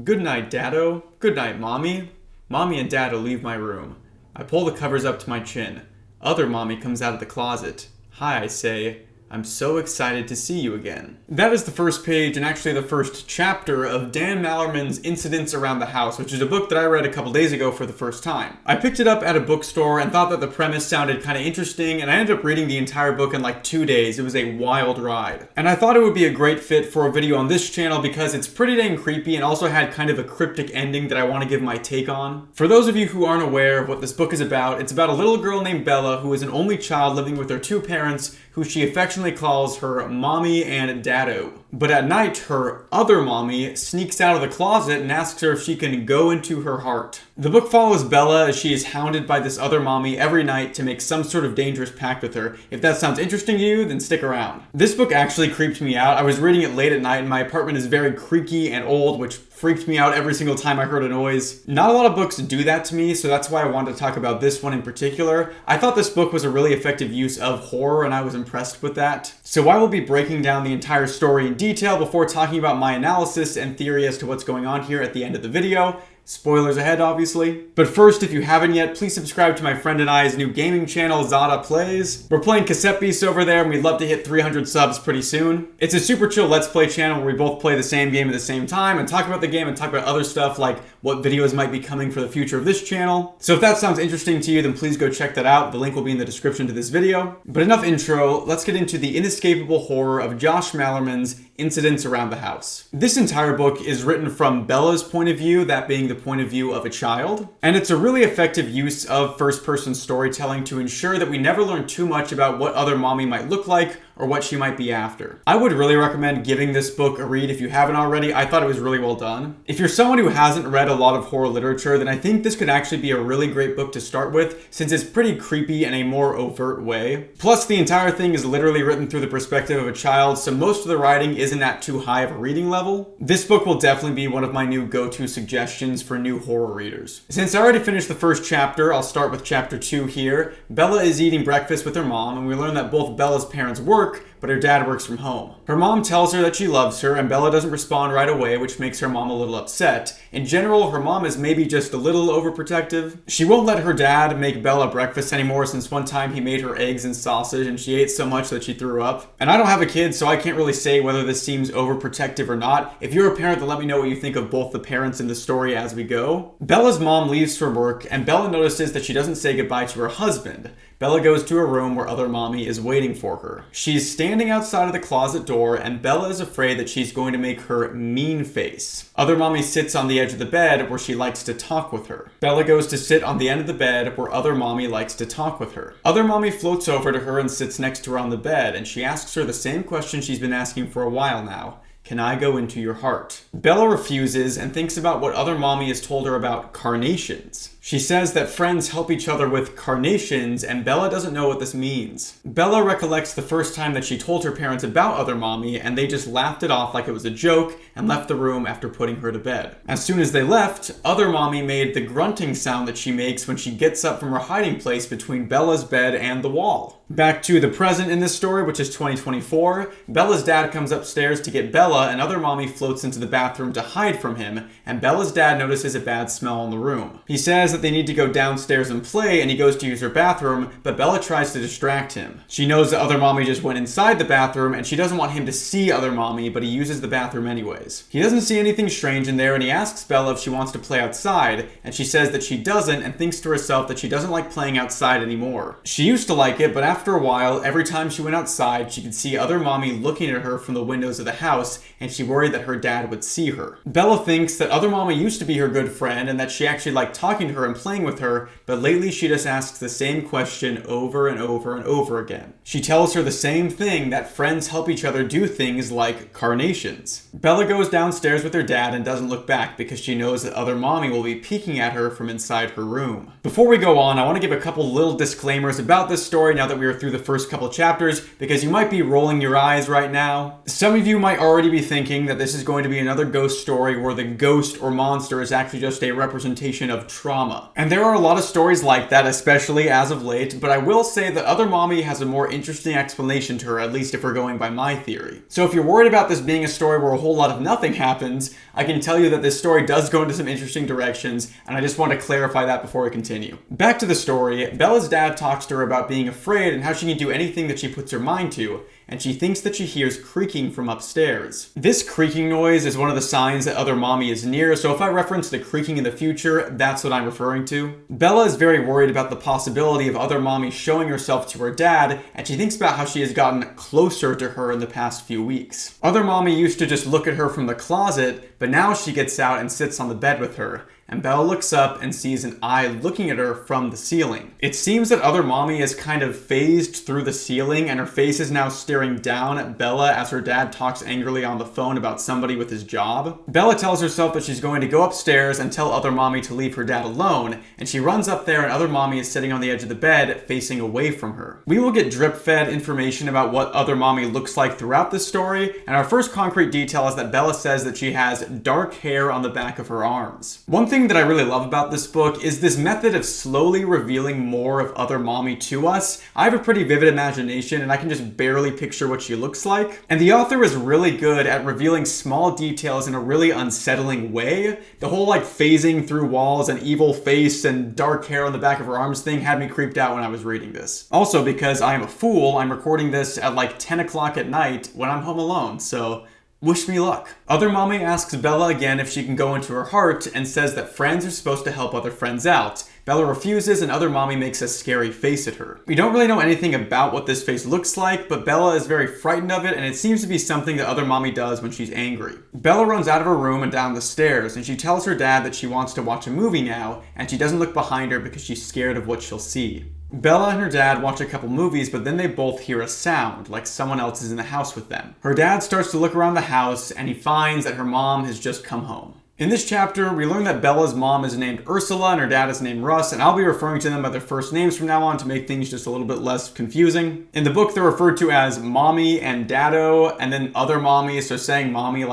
Good night, Daddo. Good night, Mommy. Mommy and Daddo leave my room. I pull the covers up to my chin. Other Mommy comes out of the closet. Hi, I say. I'm so excited to see you again. That is the first page and actually the first chapter of Dan Mallerman's Incidents Around the House, which is a book that I read a couple days ago for the first time. I picked it up at a bookstore and thought that the premise sounded kind of interesting, and I ended up reading the entire book in like 2 days. It was a wild ride. And I thought it would be a great fit for a video on this channel because it's pretty dang creepy and also had kind of a cryptic ending that I want to give my take on. For those of you who aren't aware of what this book is about, it's about a little girl named Bella who is an only child living with her two parents who she affectionately calls her Mommy and Daddo. But at night, her other mommy sneaks out of the closet and asks her if she can go into her heart. The book follows Bella as she is hounded by this other mommy every night to make some sort of dangerous pact with her. If that sounds interesting to you, then stick around. This book actually creeped me out. I was reading it late at night and my apartment is very creaky and old, which freaked me out every single time I heard a noise. Not a lot of books do that to me, so that's why I wanted to talk about this one in particular. I thought this book was a really effective use of horror and I was impressed with that. So I will be breaking down the entire story in detail before talking about my analysis and theory as to what's going on here at the end of the video. Spoilers ahead, obviously. But first, if you haven't yet, please subscribe to my friend and I's new gaming channel, Zada Plays. We're playing Cassette Beast over there, and we'd love to hit 300 subs pretty soon. It's a super chill Let's Play channel where we both play the same game at the same time and talk about the game and talk about other stuff like what videos might be coming for the future of this channel. So if that sounds interesting to you, then please go check that out. The link will be in the description to this video. But enough intro, let's get into the inescapable horror of Josh Mallerman's Incidents Around the House. This entire book is written from Bella's point of view, that being the point of view of a child. And it's a really effective use of first-person storytelling to ensure that we never learn too much about what other mommy might look like or what she might be after. I would really recommend giving this book a read if you haven't already. I thought it was really well done. If you're someone who hasn't read a lot of horror literature, then I think this could actually be a really great book to start with, since it's pretty creepy in a more overt way. Plus, the entire thing is literally written through the perspective of a child, so most of the writing isn't at too high of a reading level. This book will definitely be one of my new go-to suggestions for new horror readers. Since I already finished the first chapter, I'll start with chapter 2 here. Bella is eating breakfast with her mom, and we learn that both Bella's parents work, but her dad works from home. Her mom tells her that she loves her, and Bella doesn't respond right away, which makes her mom a little upset. In general, her mom is maybe just a little overprotective. She won't let her dad make Bella breakfast anymore since one time he made her eggs and sausage and she ate so much that she threw up. And I don't have a kid, so I can't really say whether this seems overprotective or not. If you're a parent, then let me know what you think of both the parents in the story as we go. Bella's mom leaves for work, and Bella notices that she doesn't say goodbye to her husband. Bella goes to a room where other mommy is waiting for her. She's standing outside of the closet door, and Bella is afraid that she's going to make her mean face. Other mommy sits on the edge of the bed where she likes to talk with her. Bella goes to sit on the end of the bed where other mommy likes to talk with her. Other mommy floats over to her and sits next to her on the bed, and she asks her the same question she's been asking for a while now. Can I go into your heart? Bella refuses and thinks about what other mommy has told her about carnations. She says that friends help each other with carnations, and Bella doesn't know what this means. Bella recollects the first time that she told her parents about other mommy, and they just laughed it off like it was a joke and left the room after putting her to bed. As soon as they left, other mommy made the grunting sound that she makes when she gets up from her hiding place between Bella's bed and the wall. Back to the present in this story, which is 2024, Bella's dad comes upstairs to get Bella, and other mommy floats into the bathroom to hide from him, and Bella's dad notices a bad smell in the room. He says that they need to go downstairs and play, and he goes to use her bathroom, but Bella tries to distract him. She knows that other mommy just went inside the bathroom, and she doesn't want him to see other mommy, but he uses the bathroom anyways. He doesn't see anything strange in there, and he asks Bella if she wants to play outside, and she says that she doesn't, and thinks to herself that she doesn't like playing outside anymore. She used to like it, but after a while, every time she went outside, she could see other mommy looking at her from the windows of the house, and she worried that her dad would see her. Bella thinks that other mommy used to be her good friend, and that she actually liked talking to her and playing with her, but lately she just asks the same question over and over and over again. She tells her the same thing, that friends help each other do things like carnations. Bella goes downstairs with her dad and doesn't look back because she knows that other mommy will be peeking at her from inside her room. Before we go on, I want to give a couple little disclaimers about this story now that we are through the first couple chapters because you might be rolling your eyes right now. Some of you might already be thinking that this is going to be another ghost story where the ghost or monster is actually just a representation of trauma. And there are a lot of stories like that, especially as of late, but I will say that Other Mommy has a more interesting explanation to her, at least if we're going by my theory. So if you're worried about this being a story where a whole lot of nothing happens, I can tell you that this story does go into some interesting directions, and I just want to clarify that before we continue. Back to the story, Bella's dad talks to her about being afraid and how she can do anything that she puts her mind to, and she thinks that she hears creaking from upstairs. This creaking noise is one of the signs that Other Mommy is near, so if I reference the creaking in the future, that's what I'm referring to. Bella is very worried about the possibility of Other Mommy showing herself to her dad, and she thinks about how she has gotten closer to her in the past few weeks. Other Mommy used to just look at her from the closet, but now she gets out and sits on the bed with her. And Bella looks up and sees an eye looking at her from the ceiling. It seems that Other Mommy is kind of phased through the ceiling, and her face is now staring down at Bella as her dad talks angrily on the phone about somebody with his job. Bella tells herself that she's going to go upstairs and tell Other Mommy to leave her dad alone, and she runs up there and Other Mommy is sitting on the edge of the bed facing away from her. We will get drip-fed information about what Other Mommy looks like throughout this story, and our first concrete detail is that Bella says that she has dark hair on the back of her arms. One thing that I really love about this book is this method of slowly revealing more of Other Mommy to us. I have a pretty vivid imagination and I can just barely picture what she looks like. And the author is really good at revealing small details in a really unsettling way. The whole phasing through walls and evil face and dark hair on the back of her arms thing had me creeped out when I was reading this. Also, because I am a fool, I'm recording this at 10 o'clock at night when I'm home alone, so wish me luck. Other Mommy asks Bella again if she can go into her heart and says that friends are supposed to help other friends out. Bella refuses and Other Mommy makes a scary face at her. We don't really know anything about what this face looks like, but Bella is very frightened of it and it seems to be something that Other Mommy does when she's angry. Bella runs out of her room and down the stairs and she tells her dad that she wants to watch a movie now and she doesn't look behind her because she's scared of what she'll see. Bella and her dad watch a couple movies, but then they both hear a sound, like someone else is in the house with them. Her dad starts to look around the house, and he finds that her mom has just come home. In this chapter, we learn that Bella's mom is named Ursula and her dad is named Russ, and I'll be referring to them by their first names from now on to make things just a little bit less confusing. In the book, they're referred to as Mommy and Daddo, and then Other Mommy, so saying Mommy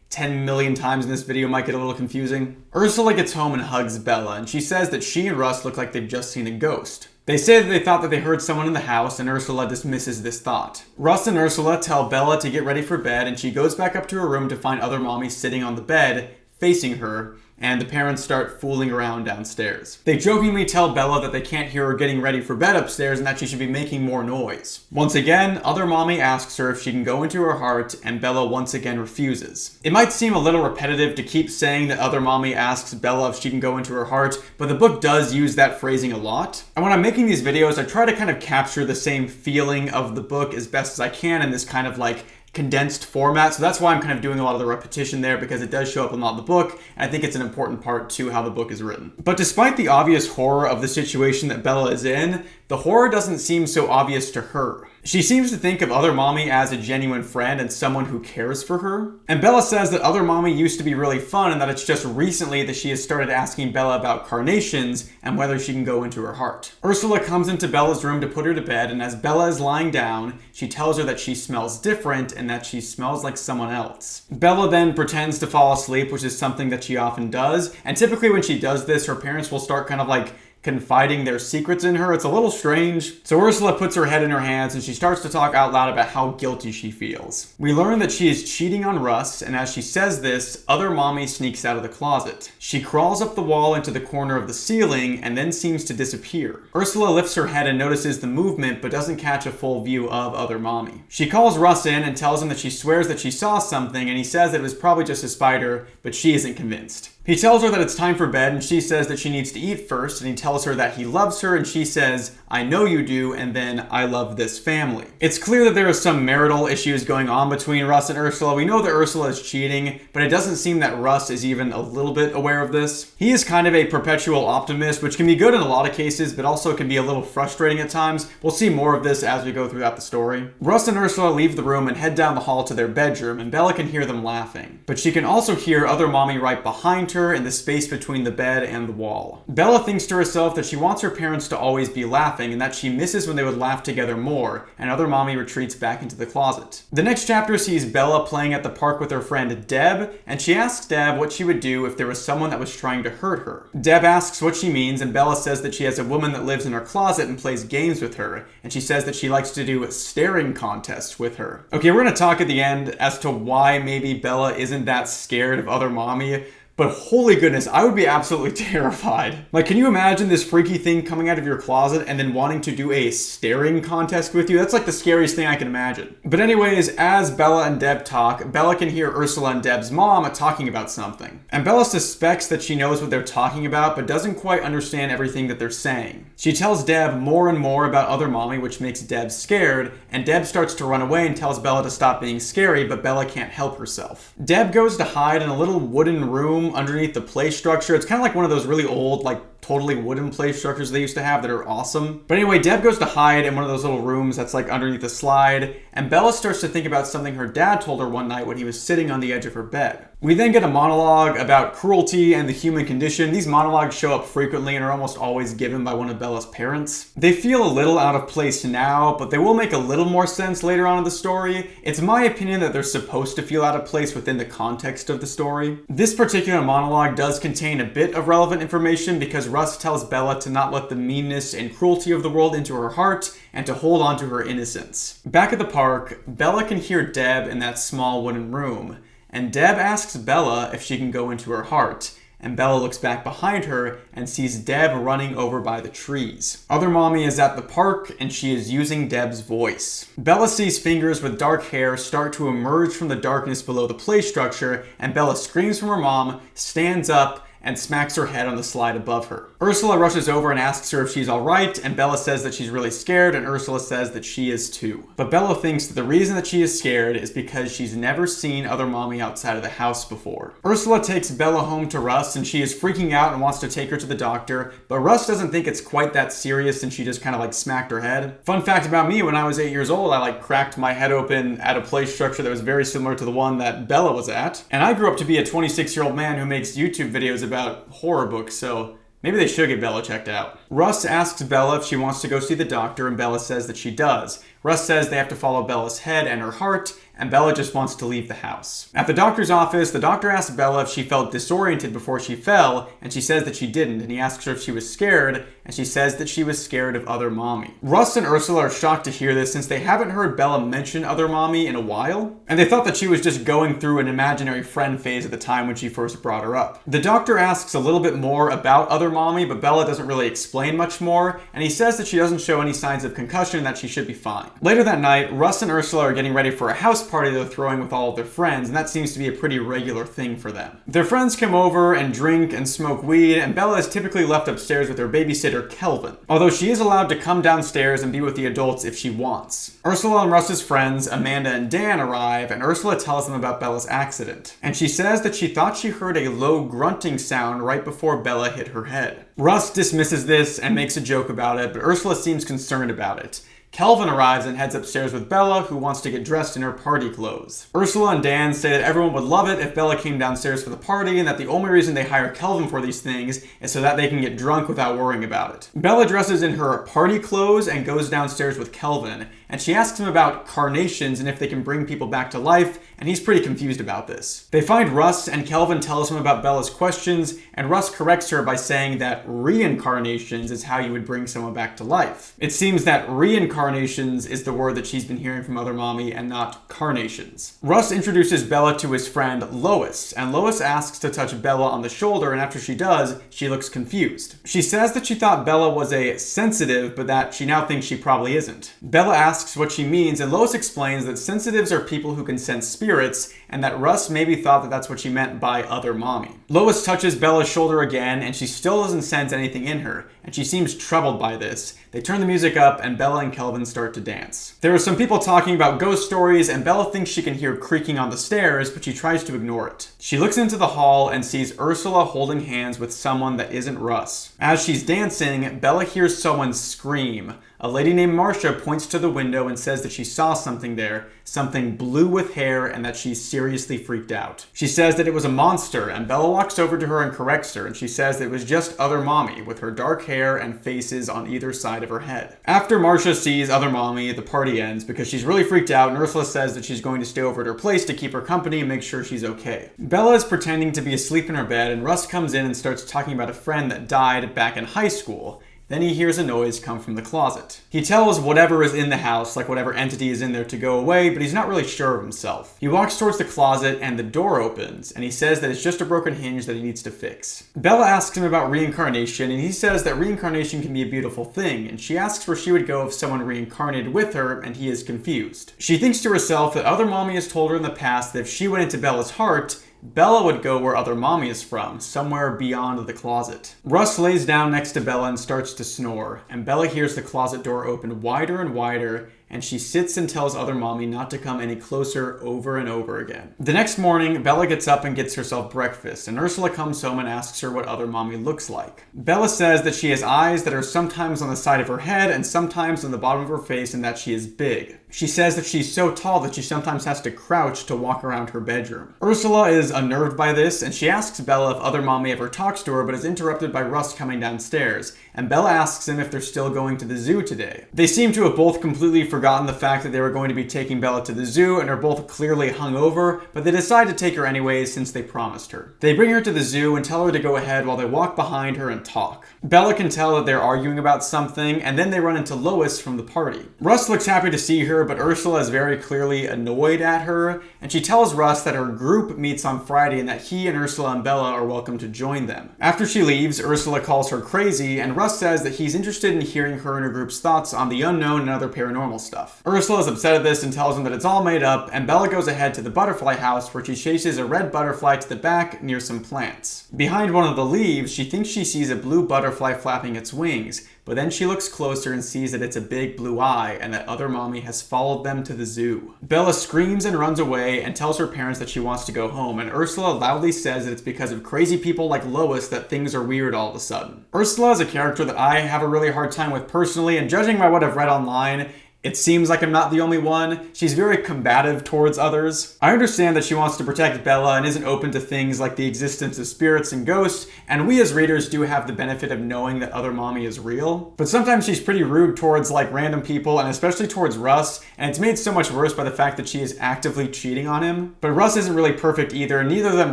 10 million times in this video might get a little confusing. Ursula gets home and hugs Bella, and she says that she and Russ look like they've just seen a ghost. They say that they thought that they heard someone in the house, and Ursula dismisses this thought. Russ and Ursula tell Bella to get ready for bed, and she goes back up to her room to find Other Mommy sitting on the bed, facing her, and the parents start fooling around downstairs. They jokingly tell Bella that they can't hear her getting ready for bed upstairs and that she should be making more noise. Once again, Other Mommy asks her if she can go into her heart, and Bella once again refuses. It might seem a little repetitive to keep saying that Other Mommy asks Bella if she can go into her heart, but the book does use that phrasing a lot. And when I'm making these videos, I try to kind of capture the same feeling of the book as best as I can in this kind of condensed format, so that's why I'm kind of doing a lot of the repetition there, because it does show up a lot in the book, and I think it's an important part to how the book is written. But despite the obvious horror of the situation that Bella is in, the horror doesn't seem so obvious to her. She seems to think of Other Mommy as a genuine friend and someone who cares for her. And Bella says that Other Mommy used to be really fun and that it's just recently that she has started asking Bella about carnations and whether she can go into her heart. Ursula comes into Bella's room to put her to bed, and as Bella is lying down, she tells her that she smells different and that she smells like someone else. Bella then pretends to fall asleep, which is something that she often does, and typically when she does this, her parents will start kind of confiding their secrets in her. It's a little strange. So Ursula puts her head in her hands and she starts to talk out loud about how guilty she feels. We learn that she is cheating on Russ, and as she says this, Other Mommy sneaks out of the closet. She crawls up the wall into the corner of the ceiling and then seems to disappear. Ursula lifts her head and notices the movement but doesn't catch a full view of Other Mommy. She calls Russ in and tells him that she swears that she saw something, and he says that it was probably just a spider, but she isn't convinced. He tells her that it's time for bed, and she says that she needs to eat first, and he tells her that he loves her, and she says, "I know you do," and then, "I love this family." It's clear that there are some marital issues going on between Russ and Ursula. We know that Ursula is cheating, but it doesn't seem that Russ is even a little bit aware of this. He is kind of a perpetual optimist, which can be good in a lot of cases, but also can be a little frustrating at times. We'll see more of this as we go throughout the story. Russ and Ursula leave the room and head down the hall to their bedroom, and Bella can hear them laughing. But she can also hear Other Mommy right behind behind her in the space between the bed and the wall. Bella thinks to herself that she wants her parents to always be laughing and that she misses when they would laugh together more, and other mommy retreats back into the closet. The next chapter sees Bella playing at the park with her friend Deb, and she asks Deb what she would do if there was someone that was trying to hurt her. Deb asks what she means, and Bella says that she has a woman that lives in her closet and plays games with her, and she says that she likes to do staring contests with her. Okay, we're gonna talk at the end as to why maybe Bella isn't that scared of other mommy, but holy goodness, I would be absolutely terrified. Like, can you imagine this freaky thing coming out of your closet and then wanting to do a staring contest with you? That's like the scariest thing I can imagine. But anyways, as Bella and Deb talk, Bella can hear Ursula and Deb's mom talking about something. And Bella suspects that she knows what they're talking about, but doesn't quite understand everything that they're saying. She tells Deb more and more about other mommy, which makes Deb scared, and Deb starts to run away and tells Bella to stop being scary, but Bella can't help herself. Deb goes to hide in a little wooden room underneath the play structure. It's kind of like one of those really old, like totally wooden play structures they used to have that are awesome. But anyway, Deb goes to hide in one of those little rooms that's like underneath the slide, and Bella starts to think about something her dad told her one night when he was sitting on the edge of her bed. We then get a monologue about cruelty and the human condition. These monologues show up frequently and are almost always given by one of Bella's parents. They feel a little out of place now, but they will make a little more sense later on in the story. It's my opinion that they're supposed to feel out of place within the context of the story. This particular monologue does contain a bit of relevant information because Russ tells Bella to not let the meanness and cruelty of the world into her heart and to hold on to her innocence. Back at the park, Bella can hear Deb in that small wooden room, and Deb asks Bella if she can go into her heart, and Bella looks back behind her and sees Deb running over by the trees. Other mommy is at the park and she is using Deb's voice. Bella sees fingers with dark hair start to emerge from the darkness below the play structure, and Bella screams from her mom, stands up, and smacks her head on the slide above her. Ursula rushes over and asks her if she's alright, and Bella says that she's really scared, and Ursula says that she is too. But Bella thinks that the reason that she is scared is because she's never seen other mommy outside of the house before. Ursula takes Bella home to Russ, and she is freaking out and wants to take her to the doctor, but Russ doesn't think it's quite that serious, and she just kind of like smacked her head. Fun fact about me, when I was 8 years old, I like cracked my head open at a play structure that was very similar to the one that Bella was at. And I grew up to be a 26-year-old man who makes YouTube videos about horror books, so maybe they should get Bella checked out. Russ asks Bella if she wants to go see the doctor, and Bella says that she does. Russ says they have to follow Bella's head and her heart, and Bella just wants to leave the house. At the doctor's office, the doctor asks Bella if she felt disoriented before she fell, and she says that she didn't, and he asks her if she was scared, and she says that she was scared of other mommy. Russ and Ursula are shocked to hear this since they haven't heard Bella mention other mommy in a while, and they thought that she was just going through an imaginary friend phase at the time when she first brought her up. The doctor asks a little bit more about other mommy, but Bella doesn't really explain much more, and he says that she doesn't show any signs of concussion and that she should be fine. Later that night, Russ and Ursula are getting ready for a house party they're throwing with all of their friends, and that seems to be a pretty regular thing for them. Their friends come over and drink and smoke weed, and Bella is typically left upstairs with her babysitter, Kelvin, although she is allowed to come downstairs and be with the adults if she wants. Ursula and Russ's friends, Amanda and Dan, arrive, and Ursula tells them about Bella's accident, and she says that she thought she heard a low grunting sound right before Bella hit her head. Russ dismisses this and makes a joke about it, but Ursula seems concerned about it. Kelvin arrives and heads upstairs with Bella, who wants to get dressed in her party clothes. Ursula and Dan say that everyone would love it if Bella came downstairs for the party, and that the only reason they hire Kelvin for these things is so that they can get drunk without worrying about it. Bella dresses in her party clothes and goes downstairs with Kelvin, and she asks him about carnations and if they can bring people back to life, and he's pretty confused about this. They find Russ, and Kelvin tells him about Bella's questions, and Russ corrects her by saying that reincarnations is how you would bring someone back to life. It seems that reincarnations is the word that she's been hearing from other mommy and not carnations. Russ introduces Bella to his friend Lois, and Lois asks to touch Bella on the shoulder, and after she does, she looks confused. She says that she thought Bella was a sensitive, but that she now thinks she probably isn't. Bella asks what she means, and Lois explains that sensitives are people who can sense spirits, and that Russ maybe thought that that's what she meant by other mommy. Lois touches Bella's shoulder again, and she still doesn't sense anything in her, and she seems troubled by this. They turn the music up, and Bella and Kelvin start to dance. There are some people talking about ghost stories, and Bella thinks she can hear creaking on the stairs, but she tries to ignore it. She looks into the hall and sees Ursula holding hands with someone that isn't Russ. As she's dancing, Bella hears someone scream, A lady named Marcia points to the window and says that she saw something there, something blue with hair, and that she's seriously freaked out. She says that it was a monster, and Bella walks over to her and corrects her, and she says that it was just Other Mommy, with her dark hair and faces on either side of her head. After Marcia sees Other Mommy, the party ends because she's really freaked out, and Ursula says that she's going to stay over at her place to keep her company and make sure she's okay. Bella is pretending to be asleep in her bed, and Russ comes in and starts talking about a friend that died back in high school. Then he hears a noise come from the closet. He tells whatever is in the house, like whatever entity is in there, to go away, but he's not really sure of himself. He walks towards the closet and the door opens, and he says that it's just a broken hinge that he needs to fix. Bella asks him about reincarnation, and he says that reincarnation can be a beautiful thing, and she asks where she would go if someone reincarnated with her, and he is confused. She thinks to herself that Other Mommy has told her in the past that if she went into Bella's heart, Bella would go where Other Mommy is from, somewhere beyond the closet. Russ lays down next to Bella and starts to snore, and Bella hears the closet door open wider and wider, and she sits and tells Other Mommy not to come any closer over and over again. The next morning, Bella gets up and gets herself breakfast, and Ursula comes home and asks her what Other Mommy looks like. Bella says that she has eyes that are sometimes on the side of her head and sometimes on the bottom of her face, and that she is big. She says that she's so tall that she sometimes has to crouch to walk around her bedroom. Ursula is unnerved by this, and she asks Bella if Other Mommy ever talks to her, but is interrupted by Russ coming downstairs, and Bella asks him if they're still going to the zoo today. They seem to have both completely forgotten the fact that they were going to be taking Bella to the zoo, and are both clearly hungover, but they decide to take her anyways since they promised her. They bring her to the zoo and tell her to go ahead while they walk behind her and talk. Bella can tell that they're arguing about something, and then they run into Lois from the party. Russ looks happy to see her, but Ursula is very clearly annoyed at her, and she tells Russ that her group meets on Friday and that he and Ursula and Bella are welcome to join them. After she leaves, Ursula calls her crazy, and Russ says that he's interested in hearing her and her group's thoughts on the unknown and other paranormal stuff. Ursula is upset at this and tells him that it's all made up, and Bella goes ahead to the butterfly house where she chases a red butterfly to the back near some plants. Behind one of the leaves, she thinks she sees a blue butterfly flapping its wings, but then she looks closer and sees that it's a big blue eye and that Other Mommy has followed them to the zoo. Bella screams and runs away and tells her parents that she wants to go home, and Ursula loudly says that it's because of crazy people like Lois that things are weird all of a sudden. Ursula is a character that I have a really hard time with personally, and judging by what I've read online, it seems like I'm not the only one. She's very combative towards others. I understand that she wants to protect Bella and isn't open to things like the existence of spirits and ghosts, and we as readers do have the benefit of knowing that Other Mommy is real. But sometimes she's pretty rude towards like random people, and especially towards Russ, and it's made so much worse by the fact that she is actively cheating on him. But Russ isn't really perfect either, and neither of them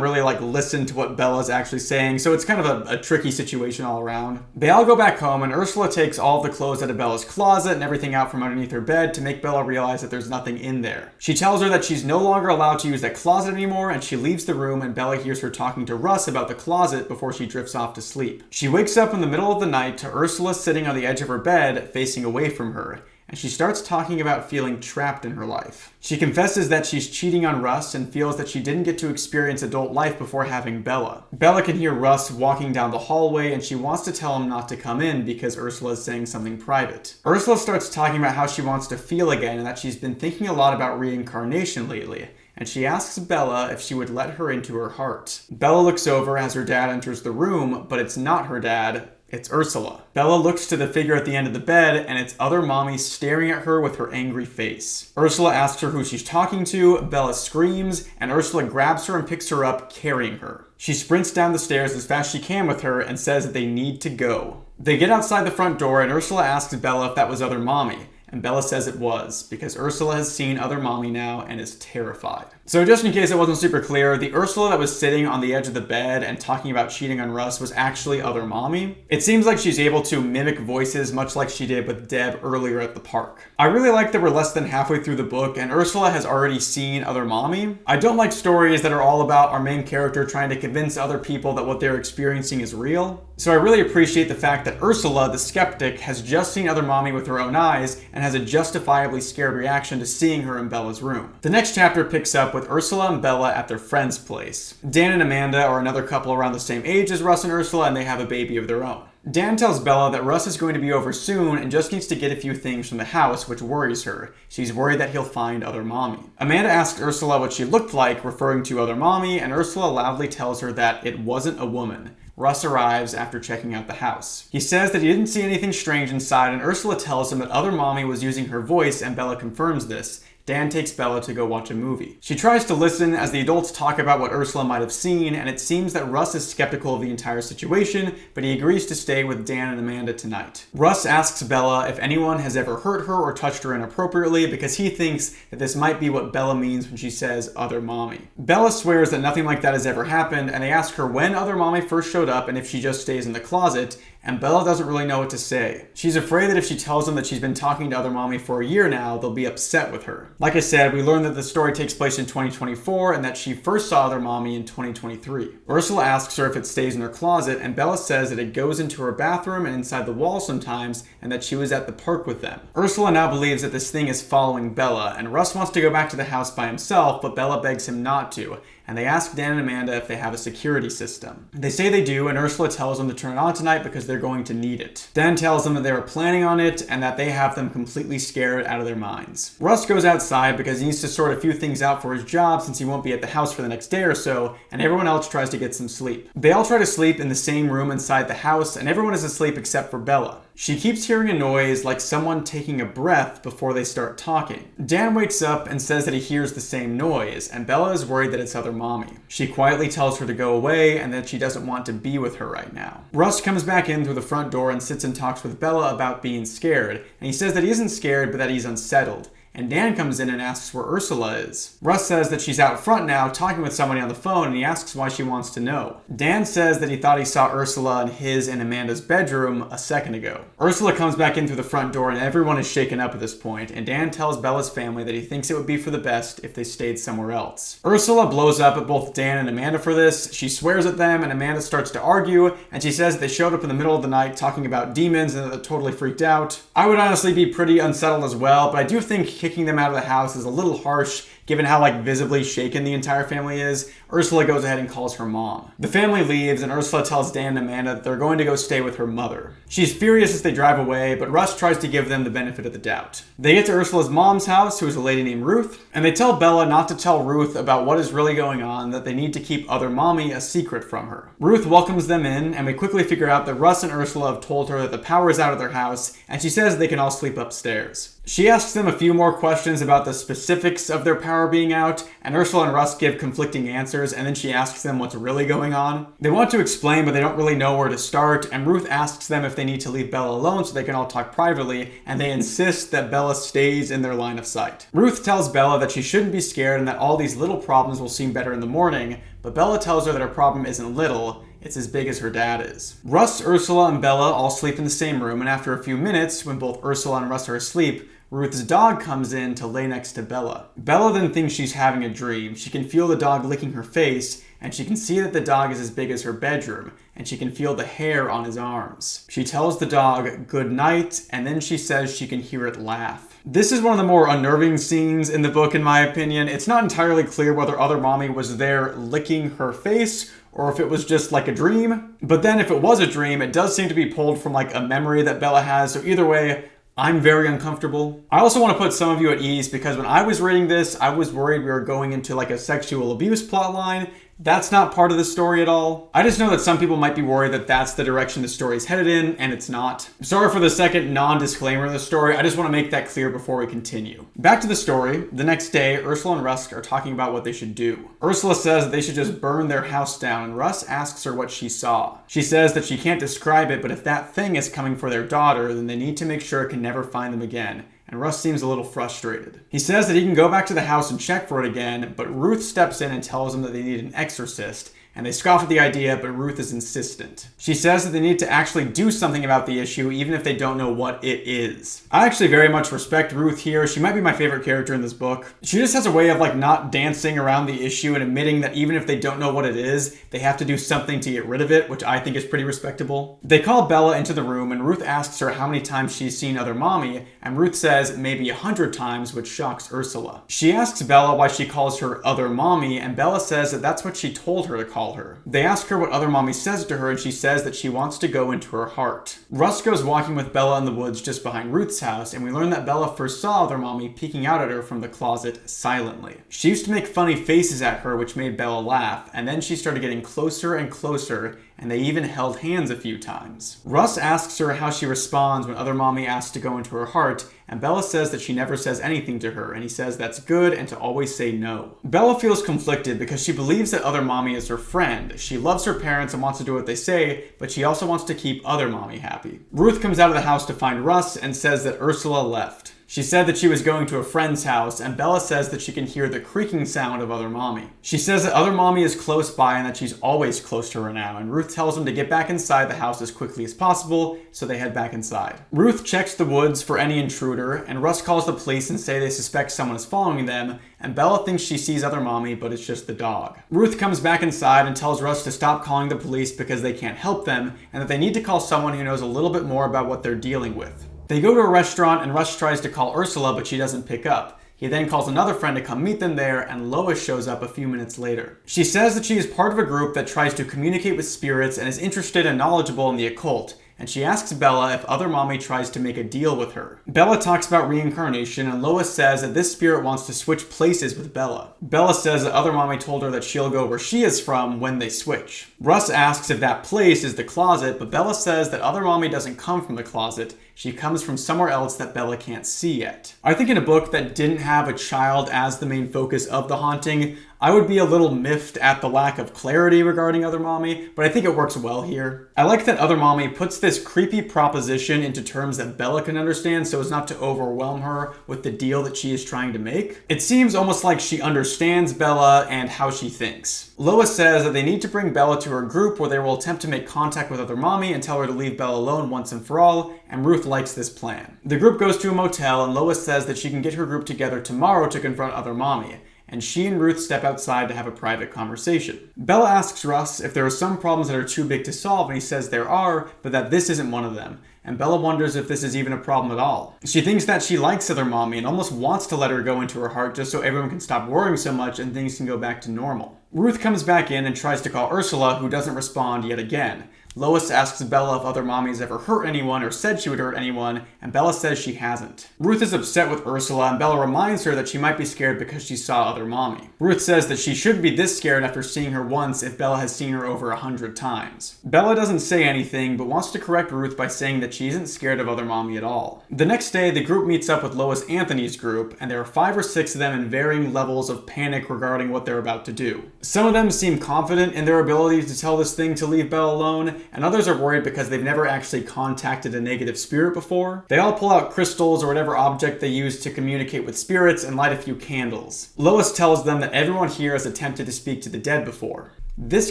really like listen to what Bella's actually saying, so it's kind of a tricky situation all around. They all go back home, and Ursula takes all of the clothes out of Bella's closet and everything out from underneath her bed to make Bella realize that there's nothing in there. She tells her that she's no longer allowed to use that closet anymore, and she leaves the room, and Bella hears her talking to Russ about the closet before she drifts off to sleep. She wakes up in the middle of the night to Ursula sitting on the edge of her bed facing away from her, and she starts talking about feeling trapped in her life. She confesses that she's cheating on Russ and feels that she didn't get to experience adult life before having Bella. Bella can hear Russ walking down the hallway, and she wants to tell him not to come in because Ursula is saying something private. Ursula starts talking about how she wants to feel again and that she's been thinking a lot about reincarnation lately, and she asks Bella if she would let her into her heart. Bella looks over as her dad enters the room, but it's not her dad. It's Ursula. Bella looks to the figure at the end of the bed, and it's Other Mommy staring at her with her angry face. Ursula asks her who she's talking to, Bella screams, and Ursula grabs her and picks her up, carrying her. She sprints down the stairs as fast as she can with her and says that they need to go. They get outside the front door, and Ursula asks Bella if that was Other Mommy, and Bella says it was, because Ursula has seen Other Mommy now and is terrified. So just in case it wasn't super clear, the Ursula that was sitting on the edge of the bed and talking about cheating on Russ was actually Other Mommy. It seems like she's able to mimic voices much like she did with Deb earlier at the park. I really like that we're less than halfway through the book and Ursula has already seen Other Mommy. I don't like stories that are all about our main character trying to convince other people that what they're experiencing is real. So I really appreciate the fact that Ursula, the skeptic, has just seen Other Mommy with her own eyes and has a justifiably scared reaction to seeing her in Bella's room. The next chapter picks up with Ursula and Bella at their friend's place. Dan and Amanda are another couple around the same age as Russ and Ursula, and they have a baby of their own. Dan tells Bella that Russ is going to be over soon and just needs to get a few things from the house, which worries her. She's worried that he'll find Other Mommy. Amanda asks Ursula what she looked like, referring to Other Mommy, and Ursula loudly tells her that it wasn't a woman. Russ arrives after checking out the house. He says that he didn't see anything strange inside, and Ursula tells him that other mommy was using her voice, and Bella confirms this. Dan takes Bella to go watch a movie. She tries to listen as the adults talk about what Ursula might have seen, and it seems that Russ is skeptical of the entire situation, but he agrees to stay with Dan and Amanda tonight. Russ asks Bella if anyone has ever hurt her or touched her inappropriately because he thinks that this might be what Bella means when she says other mommy. Bella swears that nothing like that has ever happened, and they ask her when other mommy first showed up and if she just stays in the closet, and Bella doesn't really know what to say. She's afraid that if she tells them that she's been talking to other mommy for a year now, they'll be upset with her. Like I said, we learned that the story takes place in 2024 and that she first saw other mommy in 2023. Ursula asks her if it stays in her closet, and Bella says that it goes into her bathroom and inside the wall sometimes, and that she was at the park with them. Ursula now believes that this thing is following Bella, and Russ wants to go back to the house by himself, but Bella begs him not to, and they ask Dan and Amanda if they have a security system. They say they do, and Ursula tells them to turn it on tonight because they're going to need it. Dan tells them that they were planning on it and that they have them completely scared out of their minds. Russ goes outside because he needs to sort a few things out for his job since he won't be at the house for the next day or so, and everyone else tries to get some sleep. They all try to sleep in the same room inside the house, and everyone is asleep except for Bella. She keeps hearing a noise like someone taking a breath before they start talking. Dan wakes up and says that he hears the same noise, and Bella is worried that it's other mommy. She quietly tells her to go away and that she doesn't want to be with her right now. Russ comes back in through the front door and sits and talks with Bella about being scared, and he says that he isn't scared but that he's unsettled. And Dan comes in and asks where Ursula is. Russ says that she's out front now talking with somebody on the phone, and he asks why she wants to know. Dan says that he thought he saw Ursula in his and Amanda's bedroom a second ago. Ursula comes back in through the front door, and everyone is shaken up at this point, and Dan tells Bella's family that he thinks it would be for the best if they stayed somewhere else. Ursula blows up at both Dan and Amanda for this. She swears at them, and Amanda starts to argue, and she says they showed up in the middle of the night talking about demons and that they're totally freaked out. I would honestly be pretty unsettled as well, but I do think kicking them out of the house is a little harsh given how visibly shaken the entire family is. Ursula goes ahead and calls her mom. The family leaves, and Ursula tells Dan and Amanda that they're going to go stay with her mother. She's furious as they drive away, but Russ tries to give them the benefit of the doubt. They get to Ursula's mom's house, who is a lady named Ruth, and they tell Bella not to tell Ruth about what is really going on, that they need to keep other mommy a secret from her. Ruth welcomes them in, and we quickly figure out that Russ and Ursula have told her that the power is out of their house, and she says they can all sleep upstairs. She asks them a few more questions about the specifics of their power being out, and Ursula and Russ give conflicting answers, and then she asks them what's really going on. They want to explain, but they don't really know where to start, and Ruth asks them if they need to leave Bella alone so they can all talk privately, and they insist that Bella stays in their line of sight. Ruth tells Bella that she shouldn't be scared and that all these little problems will seem better in the morning, but Bella tells her that her problem isn't little, it's as big as her dad is. Russ, Ursula, and Bella all sleep in the same room, and after a few minutes, when both Ursula and Russ are asleep, Ruth's dog comes in to lay next to Bella. Bella then thinks she's having a dream. She can feel the dog licking her face, and she can see that the dog is as big as her bedroom, and she can feel the hair on his arms. She tells the dog good night, and then she says she can hear it laugh. This is one of the more unnerving scenes in the book, in my opinion. It's not entirely clear whether other mommy was there licking her face, or if it was just a dream. But then if it was a dream, it does seem to be pulled from a memory that Bella has, so either way, I'm very uncomfortable. I also want to put some of you at ease because when I was reading this, I was worried we were going into a sexual abuse plotline. That's not part of the story at all. I just know that some people might be worried that that's the direction the story is headed in, and it's not. Sorry for the second non-disclaimer of the story. I just want to make that clear before we continue. Back to the story. The next day, Ursula and Russ are talking about what they should do. Ursula says that they should just burn their house down, and Russ asks her what she saw. She says that she can't describe it, but if that thing is coming for their daughter, then they need to make sure it can never find them again. And Russ seems a little frustrated. He says that he can go back to the house and check for it again, but Ruth steps in and tells him that they need an exorcist, and they scoff at the idea, but Ruth is insistent. She says that they need to actually do something about the issue, even if they don't know what it is. I actually very much respect Ruth here. She might be my favorite character in this book. She just has a way of not dancing around the issue and admitting that even if they don't know what it is, they have to do something to get rid of it, which I think is pretty respectable. They call Bella into the room, and Ruth asks her how many times she's seen other mommy, and Ruth says maybe 100 times, which shocks Ursula. She asks Bella why she calls her other mommy, and Bella says that that's what she told her to call call her. They ask her what other mommy says to her, and she says that she wants to go into her heart. Russ goes walking with Bella in the woods just behind Ruth's house, and we learn that Bella first saw other mommy peeking out at her from the closet silently. She used to make funny faces at her, which made Bella laugh, and then she started getting closer and closer, and they even held hands a few times. Russ asks her how she responds when other mommy asks to go into her heart, and Bella says that she never says anything to her, and he says that's good and to always say no. Bella feels conflicted because she believes that other mommy is her friend. She loves her parents and wants to do what they say, but she also wants to keep other mommy happy. Ruth comes out of the house to find Russ and says that Ursula left. She said that she was going to a friend's house, and Bella says that she can hear the creaking sound of other mommy. She says that other mommy is close by and that she's always close to her now, and Ruth tells them to get back inside the house as quickly as possible, so they head back inside. Ruth checks the woods for any intruder, and Russ calls the police and say they suspect someone is following them, and Bella thinks she sees other mommy, but it's just the dog. Ruth comes back inside and tells Russ to stop calling the police because they can't help them, and that they need to call someone who knows a little bit more about what they're dealing with. They go to a restaurant and Russ tries to call Ursula, but she doesn't pick up. He then calls another friend to come meet them there, and Lois shows up a few minutes later. She says that she is part of a group that tries to communicate with spirits and is interested and knowledgeable in the occult, and she asks Bella if other mommy tries to make a deal with her. Bella talks about reincarnation, and Lois says that this spirit wants to switch places with Bella. Bella says that other mommy told her that she'll go where she is from when they switch. Russ asks if that place is the closet, but Bella says that other mommy doesn't come from the closet. She comes from somewhere else that Bella can't see yet. I think in a book that didn't have a child as the main focus of the haunting, I would be a little miffed at the lack of clarity regarding other mommy, but I think it works well here. I like that other mommy puts this creepy proposition into terms that Bella can understand so as not to overwhelm her with the deal that she is trying to make. It seems almost like she understands Bella and how she thinks. Lois says that they need to bring Bella to her group where they will attempt to make contact with other mommy and tell her to leave Bella alone once and for all, and Ruth likes this plan. The group goes to a motel, and Lois says that she can get her group together tomorrow to confront other mommy, and she and Ruth step outside to have a private conversation. Bella asks Russ if there are some problems that are too big to solve, and he says there are, but that this isn't one of them. And Bella wonders if this is even a problem at all. She thinks that she likes other mommy and almost wants to let her go into her heart just so everyone can stop worrying so much and things can go back to normal. Ruth comes back in and tries to call Ursula, who doesn't respond yet again. Lois asks Bella if other mommy has ever hurt anyone or said she would hurt anyone, and Bella says she hasn't. Ruth is upset with Ursula, and Bella reminds her that she might be scared because she saw other mommy. Ruth says that she shouldn't be this scared after seeing her once if Bella has seen her over 100 times. Bella doesn't say anything, but wants to correct Ruth by saying that she isn't scared of other mommy at all. The next day, the group meets up with Lois Anthony's group, and there are 5 or 6 of them in varying levels of panic regarding what they're about to do. Some of them seem confident in their ability to tell this thing to leave Bella alone, and others are worried because they've never actually contacted a negative spirit before. They all pull out crystals or whatever object they use to communicate with spirits and light a few candles. Lois tells them that everyone here has attempted to speak to the dead before. This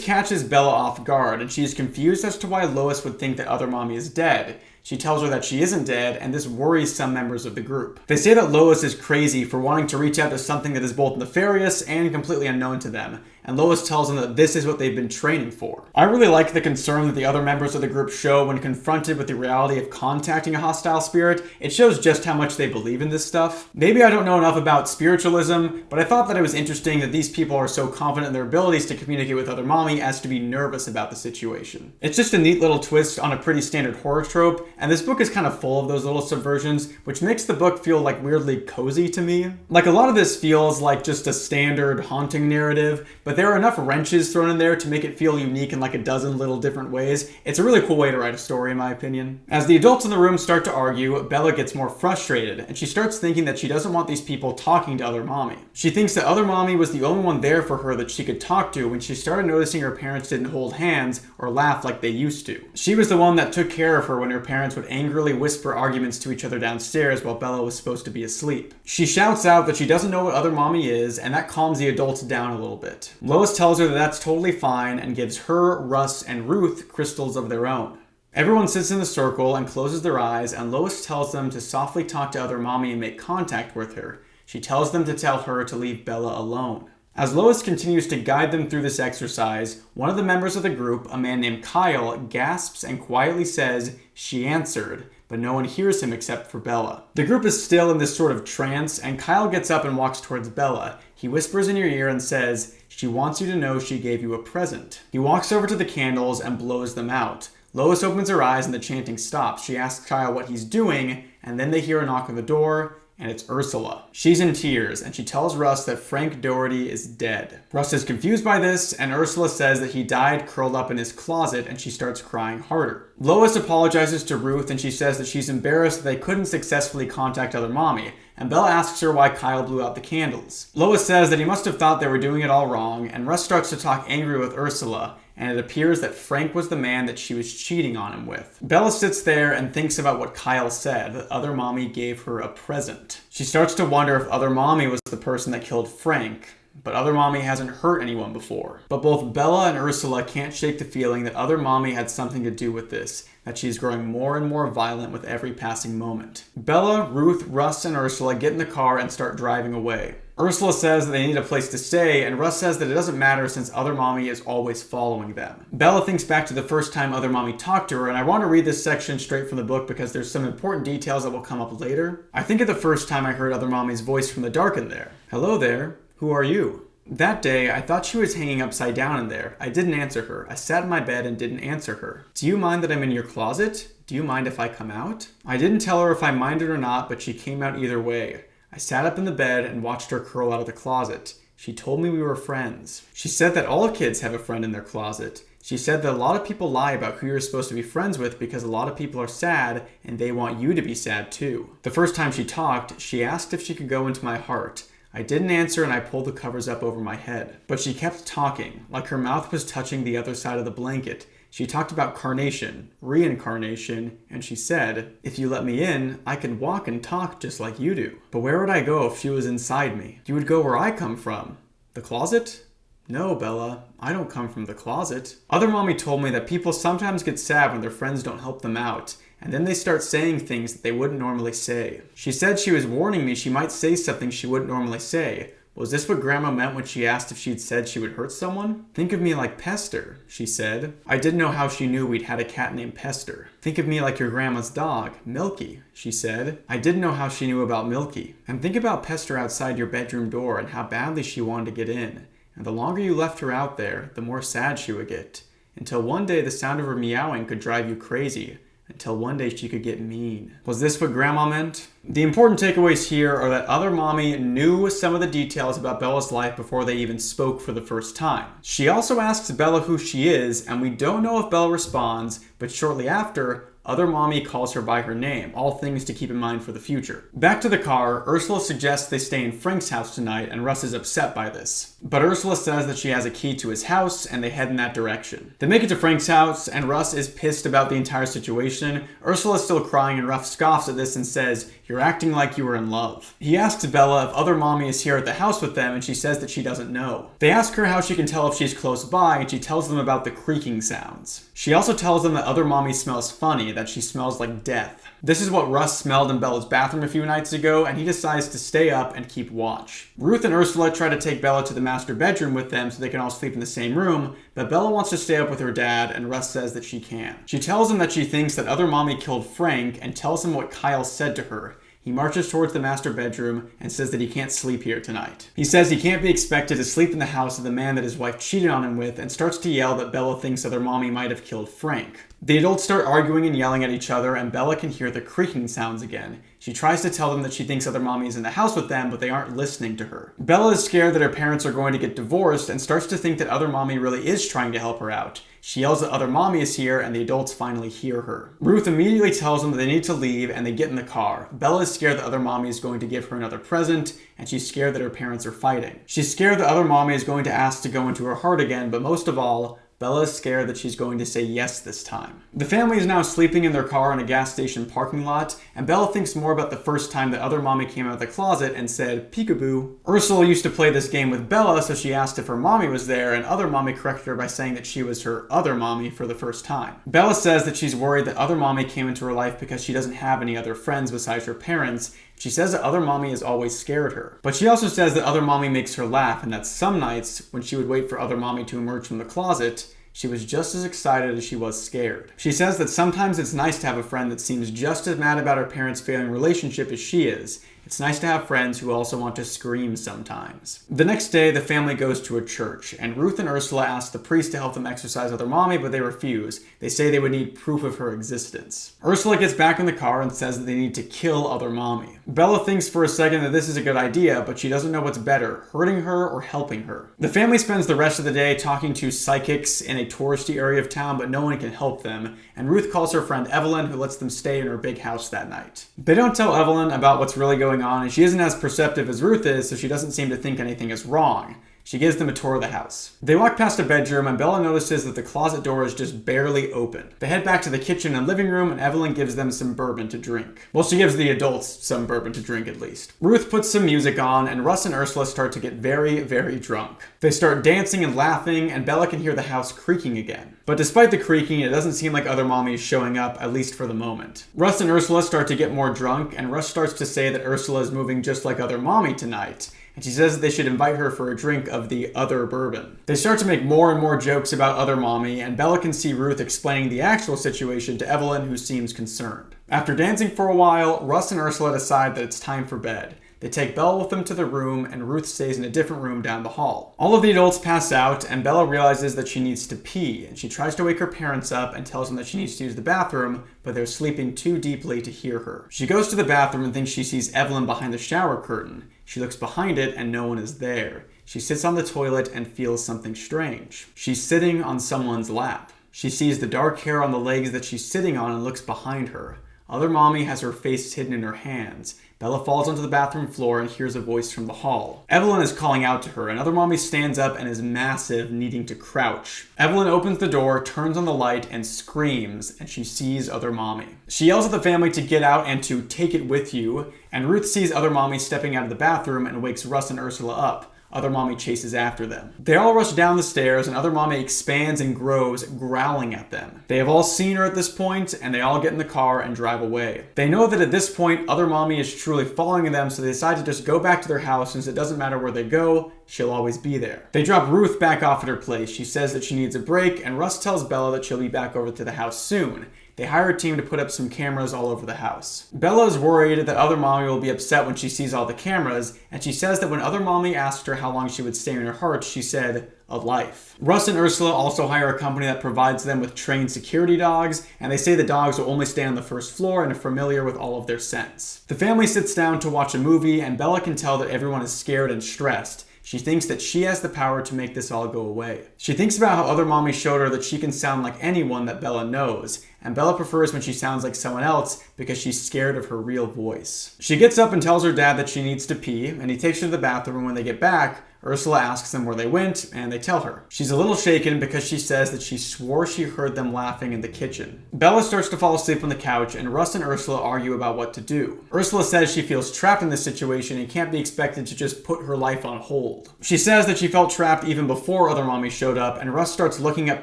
catches Bella off guard, and she is confused as to why Lois would think that other mommy is dead. She tells her that she isn't dead, and this worries some members of the group. They say that Lois is crazy for wanting to reach out to something that is both nefarious and completely unknown to them, and Lois tells them that this is what they've been training for. I really like the concern that the other members of the group show when confronted with the reality of contacting a hostile spirit. It shows just how much they believe in this stuff. Maybe I don't know enough about spiritualism, but I thought that it was interesting that these people are so confident in their abilities to communicate with other mommy as to be nervous about the situation. It's just a neat little twist on a pretty standard horror trope, and this book is kind of full of those little subversions, which makes the book feel like weirdly cozy to me. Like a lot of this feels like just a standard haunting narrative, but there are enough wrenches thrown in there to make it feel unique in like a dozen little different ways. It's a really cool way to write a story in my opinion. As the adults in the room start to argue, Bella gets more frustrated, and she starts thinking that she doesn't want these people talking to other mommy. She thinks that other mommy was the only one there for her that she could talk to when she started noticing her parents didn't hold hands or laugh like they used to. She was the one that took care of her when her parents would angrily whisper arguments to each other downstairs while Bella was supposed to be asleep. She shouts out that she doesn't know what other mommy is, and that calms the adults down a little bit. Lois tells her that that's totally fine and gives her, Russ, and Ruth crystals of their own. Everyone sits in the circle and closes their eyes, and Lois tells them to softly talk to other mommy and make contact with her. She tells them to tell her to leave Bella alone. As Lois continues to guide them through this exercise, one of the members of the group, a man named Kyle, gasps and quietly says, "She answered," but no one hears him except for Bella. The group is still in this sort of trance, and Kyle gets up and walks towards Bella. He whispers in your ear and says, "She wants you to know she gave you a present." He walks over to the candles and blows them out. Lois opens her eyes and the chanting stops. She asks Kyle what he's doing, and then they hear a knock on the door, and it's Ursula. She's in tears, and she tells Russ that Frank Doherty is dead. Russ is confused by this, and Ursula says that he died curled up in his closet, and she starts crying harder. Lois apologizes to Ruth, and she says that she's embarrassed that they couldn't successfully contact other mommy, and Bella asks her why Kyle blew out the candles. Lois says that he must have thought they were doing it all wrong, and Russ starts to talk angry with Ursula, and it appears that Frank was the man that she was cheating on him with. Bella sits there and thinks about what Kyle said, that other mommy gave her a present. She starts to wonder if other mommy was the person that killed Frank, but other mommy hasn't hurt anyone before. But both Bella and Ursula can't shake the feeling that other mommy had something to do with this, that she's growing more and more violent with every passing moment. Bella, Ruth, Russ, and Ursula get in the car and start driving away. Ursula says that they need a place to stay, and Russ says that it doesn't matter since other mommy is always following them. Bella thinks back to the first time other mommy talked to her, and I want to read this section straight from the book because there's some important details that will come up later. I think of the first time I heard other mommy's voice from the dark in there. "Hello there. Who are you?" That day, I thought she was hanging upside down in there. I didn't answer her. I sat in my bed and didn't answer her. "Do you mind that I'm in your closet? Do you mind if I come out?" I didn't tell her if I minded or not, but she came out either way. I sat up in the bed and watched her curl out of the closet. She told me we were friends. She said that all kids have a friend in their closet. She said that a lot of people lie about who you're supposed to be friends with because a lot of people are sad and they want you to be sad too. The first time she talked, she asked if she could go into my heart. I didn't answer and I pulled the covers up over my head. But she kept talking, like her mouth was touching the other side of the blanket. She talked about carnation, reincarnation, and she said, "If you let me in, I can walk and talk just like you do." But where would I go if she was inside me? "You would go where I come from." "The closet?" "No, Bella, I don't come from the closet." Other mommy told me that people sometimes get sad when their friends don't help them out, and then they start saying things that they wouldn't normally say. She said she was warning me she might say something she wouldn't normally say. Was this what Grandma meant when she asked if she'd said she would hurt someone? "Think of me like Pester," she said. I didn't know how she knew we'd had a cat named Pester. "Think of me like your grandma's dog, Milky," she said. I didn't know how she knew about Milky. "And think about Pester outside your bedroom door and how badly she wanted to get in. And the longer you left her out there, the more sad she would get. Until one day the sound of her meowing could drive you crazy. Until one day she could get mean." Was this what Grandma meant? The important takeaways here are that other mommy knew some of the details about Bella's life before they even spoke for the first time. She also asks Bella who she is, and we don't know if Bella responds, but shortly after, other mommy calls her by her name, all things to keep in mind for the future. Back to the car, Ursula suggests they stay in Frank's house tonight, and Russ is upset by this. But Ursula says that she has a key to his house, and they head in that direction. They make it to Frank's house, and Russ is pissed about the entire situation. Ursula is still crying, and Russ scoffs at this and says, "You're acting like you were in love." He asks Bella if other mommy is here at the house with them, and she says that she doesn't know. They ask her how she can tell if she's close by, and she tells them about the creaking sounds. She also tells them that other mommy smells funny, that she smells like death. This is what Russ smelled in Bella's bathroom a few nights ago, and he decides to stay up and keep watch. Ruth and Ursula try to take Bella to the master bedroom with them so they can all sleep in the same room, but Bella wants to stay up with her dad, and Russ says that she can. She tells him that she thinks that other mommy killed Frank, and tells him what Kyle said to her. He marches towards the master bedroom and says that he can't sleep here tonight. He says he can't be expected to sleep in the house of the man that his wife cheated on him with, and starts to yell that Bella thinks other mommy might have killed Frank. The adults start arguing and yelling at each other, and Bella can hear the creaking sounds again. She tries to tell them that she thinks other mommy is in the house with them, but they aren't listening to her. Bella is scared that her parents are going to get divorced and starts to think that other mommy really is trying to help her out. She yells that other mommy is here, and the adults finally hear her. Ruth immediately tells them that they need to leave, and they get in the car. Bella is scared that other mommy is going to give her another present, and she's scared that her parents are fighting. She's scared that other mommy is going to ask to go into her heart again, but most of all, Bella is scared that she's going to say yes this time. The family is now sleeping in their car in a gas station parking lot, and Bella thinks more about the first time that other mommy came out of the closet and said, "Peekaboo." Ursula used to play this game with Bella, so she asked if her mommy was there, and other mommy corrected her by saying that she was her other mommy for the first time. Bella says that she's worried that other mommy came into her life because she doesn't have any other friends besides her parents. She says that other mommy has always scared her. But she also says that other mommy makes her laugh, and that some nights, when she would wait for other mommy to emerge from the closet, she was just as excited as she was scared. She says that sometimes it's nice to have a friend that seems just as mad about her parents' failing relationship as she is. It's nice to have friends who also want to scream sometimes. The next day, the family goes to a church, and Ruth and Ursula ask the priest to help them exorcise other mommy, but they refuse. They say they would need proof of her existence. Ursula gets back in the car and says that they need to kill other mommy. Bella thinks for a second that this is a good idea, but she doesn't know what's better, hurting her or helping her. The family spends the rest of the day talking to psychics in a touristy area of town, but no one can help them, and Ruth calls her friend Evelyn, who lets them stay in her big house that night. They don't tell Evelyn about what's really going on, and she isn't as perceptive as Ruth is, so she doesn't seem to think anything is wrong. She gives them a tour of the house. They walk past a bedroom, and Bella notices that the closet door is just barely open. They head back to the kitchen and living room, and Evelyn gives them some bourbon to drink. Well, she gives the adults some bourbon to drink at least. Ruth puts some music on, and Russ and Ursula start to get very, very drunk. They start dancing and laughing, and Bella can hear the house creaking again. But despite the creaking, it doesn't seem like other mommy is showing up, at least for the moment. Russ and Ursula start to get more drunk, and Russ starts to say that Ursula is moving just like other mommy tonight. And she says that they should invite her for a drink of the other bourbon. They start to make more and more jokes about other mommy, and Bella can see Ruth explaining the actual situation to Evelyn, who seems concerned. After dancing for a while, Russ and Ursula decide that it's time for bed. They take Bella with them to the room, and Ruth stays in a different room down the hall. All of the adults pass out, and Bella realizes that she needs to pee, and she tries to wake her parents up and tells them that she needs to use the bathroom, but they're sleeping too deeply to hear her. She goes to the bathroom and thinks she sees Evelyn behind the shower curtain. She looks behind it, and no one is there. She sits on the toilet and feels something strange. She's sitting on someone's lap. She sees the dark hair on the legs that she's sitting on and looks behind her. Other mommy has her face hidden in her hands. Bella falls onto the bathroom floor and hears a voice from the hall. Evelyn is calling out to her, and other mommy stands up and is massive, needing to crouch. Evelyn opens the door, turns on the light, and screams, and she sees other mommy. She yells at the family to get out and to take it with you, and Ruth sees other mommy stepping out of the bathroom and wakes Russ and Ursula up. Other mommy chases after them. They all rush down the stairs, and other mommy expands and grows, growling at them. They have all seen her at this point, and they all get in the car and drive away. They know that at this point, other mommy is truly following them, so they decide to just go back to their house, since it doesn't matter where they go, she'll always be there. They drop Ruth back off at her place. She says that she needs a break, and Russ tells Bella that she'll be back over to the house soon. They hire a team to put up some cameras all over the house. Bella is worried that other mommy will be upset when she sees all the cameras, and she says that when other mommy asked her how long she would stay in her heart, she said, a life. Russ and Ursula also hire a company that provides them with trained security dogs, and they say the dogs will only stay on the first floor and are familiar with all of their scents. The family sits down to watch a movie, and Bella can tell that everyone is scared and stressed. She thinks that she has the power to make this all go away. She thinks about how other mommy showed her that she can sound like anyone that Bella knows, and Bella prefers when she sounds like someone else because she's scared of her real voice. She gets up and tells her dad that she needs to pee, and he takes her to the bathroom, and when they get back, Ursula asks them where they went, and they tell her. She's a little shaken because she says that she swore she heard them laughing in the kitchen. Bella starts to fall asleep on the couch, and Russ and Ursula argue about what to do. Ursula says she feels trapped in this situation and can't be expected to just put her life on hold. She says that she felt trapped even before other mommies showed up, and Russ starts looking at